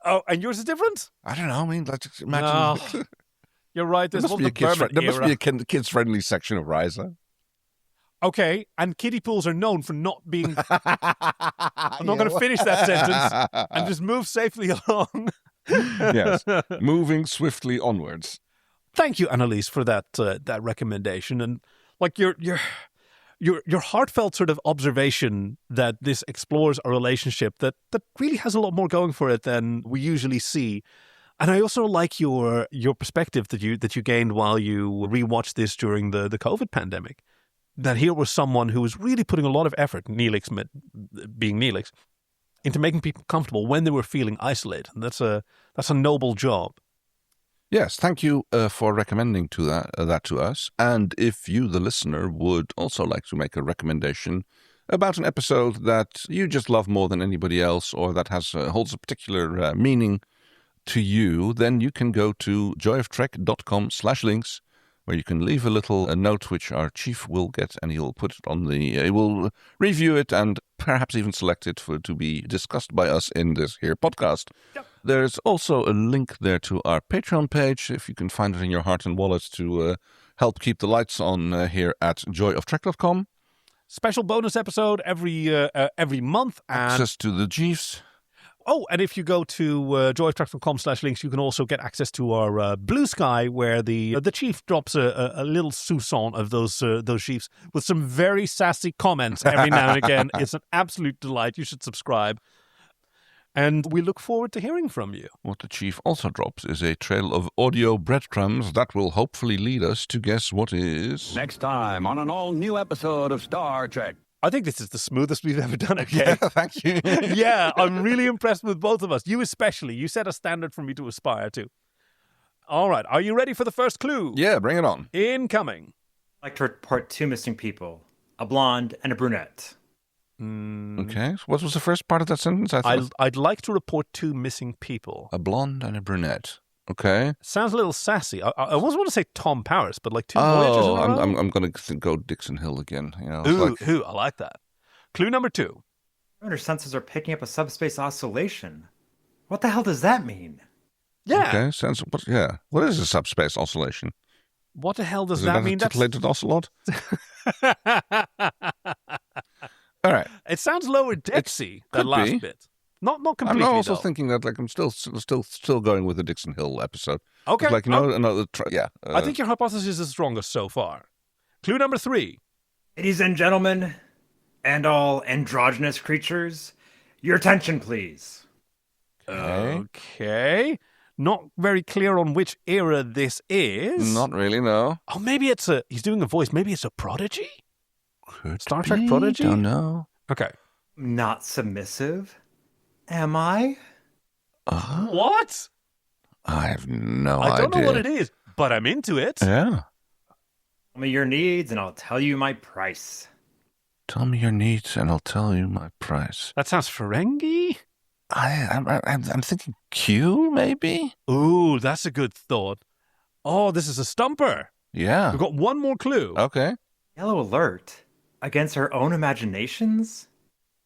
Oh, and yours is different? I don't know. I mean, let's just imagine. No. You're right. There must be a kids-friendly section of Risa. Okay, and kiddie pools are known for not being... I'm not going to finish that sentence and just move safely along. Yes, moving swiftly onwards. Thank you, Annalise, for that recommendation, and like your heartfelt sort of observation that this explores a relationship that really has a lot more going for it than we usually see. And I also like your perspective that you gained while you rewatched this during the COVID pandemic. That here was someone who was really putting a lot of effort, Neelix being Neelix, into making people comfortable when they were feeling isolated. And that's a noble job. Yes, thank you for recommending that to us. And if you, the listener, would also like to make a recommendation about an episode that you just love more than anybody else, or that holds a particular meaning to you, then you can go to joyoftrek.com/links, where you can leave a note which our chief will get, and he'll put it on he will review it and perhaps even select it to be discussed by us in this here podcast. Yep. There's also a link there to our Patreon page, if you can find it in your heart and wallet, to help keep the lights on here at joyoftrek.com. Special bonus episode every month. Access to the chiefs. Oh, and if you go to joyoftrek.com/links, you can also get access to our Blue Sky, where the chief drops a little soupçon of those chiefs with some very sassy comments every now and again. It's an absolute delight. You should subscribe. And we look forward to hearing from you. What the chief also drops is a trail of audio breadcrumbs that will hopefully lead us to guess what is... Next time on an all-new episode of Star Trek. I think this is the smoothest we've ever done it, Yeah, thank you. Yeah, I'm really impressed with both of us. You especially. You set a standard for me to aspire to. All right, are you ready for the first clue? Yeah, bring it on. Incoming. I'd like to report 2 missing people, a blonde and a brunette. Okay, so what was the first part of that sentence? I'd like to report 2 missing people. A blonde and a brunette. Okay. Sounds a little sassy. I almost want to say Tom Paris, but like 2 Voyagers in a row? I'm going to go Dixon Hill again. You know, ooh, I like that. Clue number 2. Her sensors are picking up a subspace oscillation. What the hell does that mean? Yeah. Okay, what is a subspace oscillation? What the hell does that mean? Is it a titillated ocelot? All right. It sounds lower decksy, that last bit. Not completely. I'm also thinking that I'm still going with the Dixon Hill episode. Okay. It's another I think your hypothesis is strongest so far. Clue number 3. Ladies and gentlemen, and all androgynous creatures, your attention, please. Okay. Not very clear on which era this is. Not really, no. Oh, maybe he's doing a voice. Maybe it's a prodigy? Could Star Trek prodigy? Don't know. Okay. Not submissive? Am I? What? I have no idea. I don't know what it is, but I'm into it. Yeah. Tell me your needs and I'll tell you my price. Tell me your needs and I'll tell you my price. That sounds Ferengi. I'm thinking Q, maybe? Ooh, that's a good thought. Oh, this is a stumper. Yeah. We've got one more clue. Okay. Yellow alert. Against her own imaginations?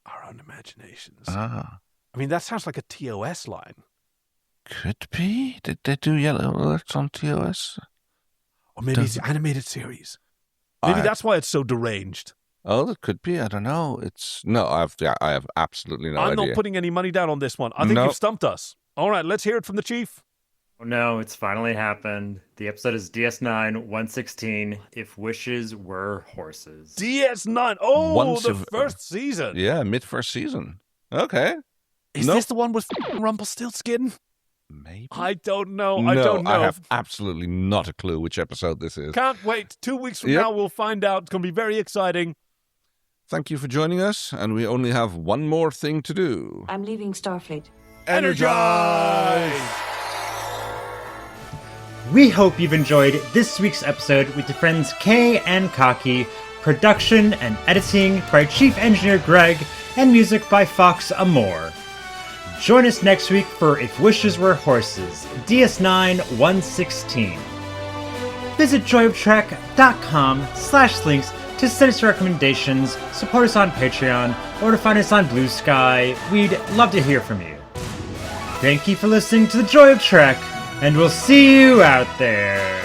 Our own imaginations. Ah. I mean, that sounds like a TOS line. Could be. Did they do yellow alerts on TOS? Or maybe it's the animated series. Maybe that's why it's so deranged. Oh, that could be. I don't know. I have absolutely no idea. I'm not putting any money down on this one. I think you've stumped us. All right, let's hear it from the chief. Oh no, it's finally happened. The episode is DS9-116, If Wishes Were Horses. DS9? Oh, the first season. Yeah, mid-first season. Okay. Is this the one with Rumpelstiltskin? Maybe. I don't know. I don't know. I have absolutely not a clue which episode this is. Can't wait. 2 weeks from now, we'll find out. It's going to be very exciting. Thank you for joining us, and we only have one more thing to do. I'm leaving Starfleet. Energize! We hope you've enjoyed this week's episode with your friends Kay and Kaki, production and editing by Chief Engineer Greg, and music by Fox Amore. Join us next week for If Wishes Were Horses, DS9-116. Visit joyoftrek.com/links to send us your recommendations, support us on Patreon, or to find us on Blue Sky. We'd love to hear from you. Thank you for listening to The Joy of Trek, and we'll see you out there.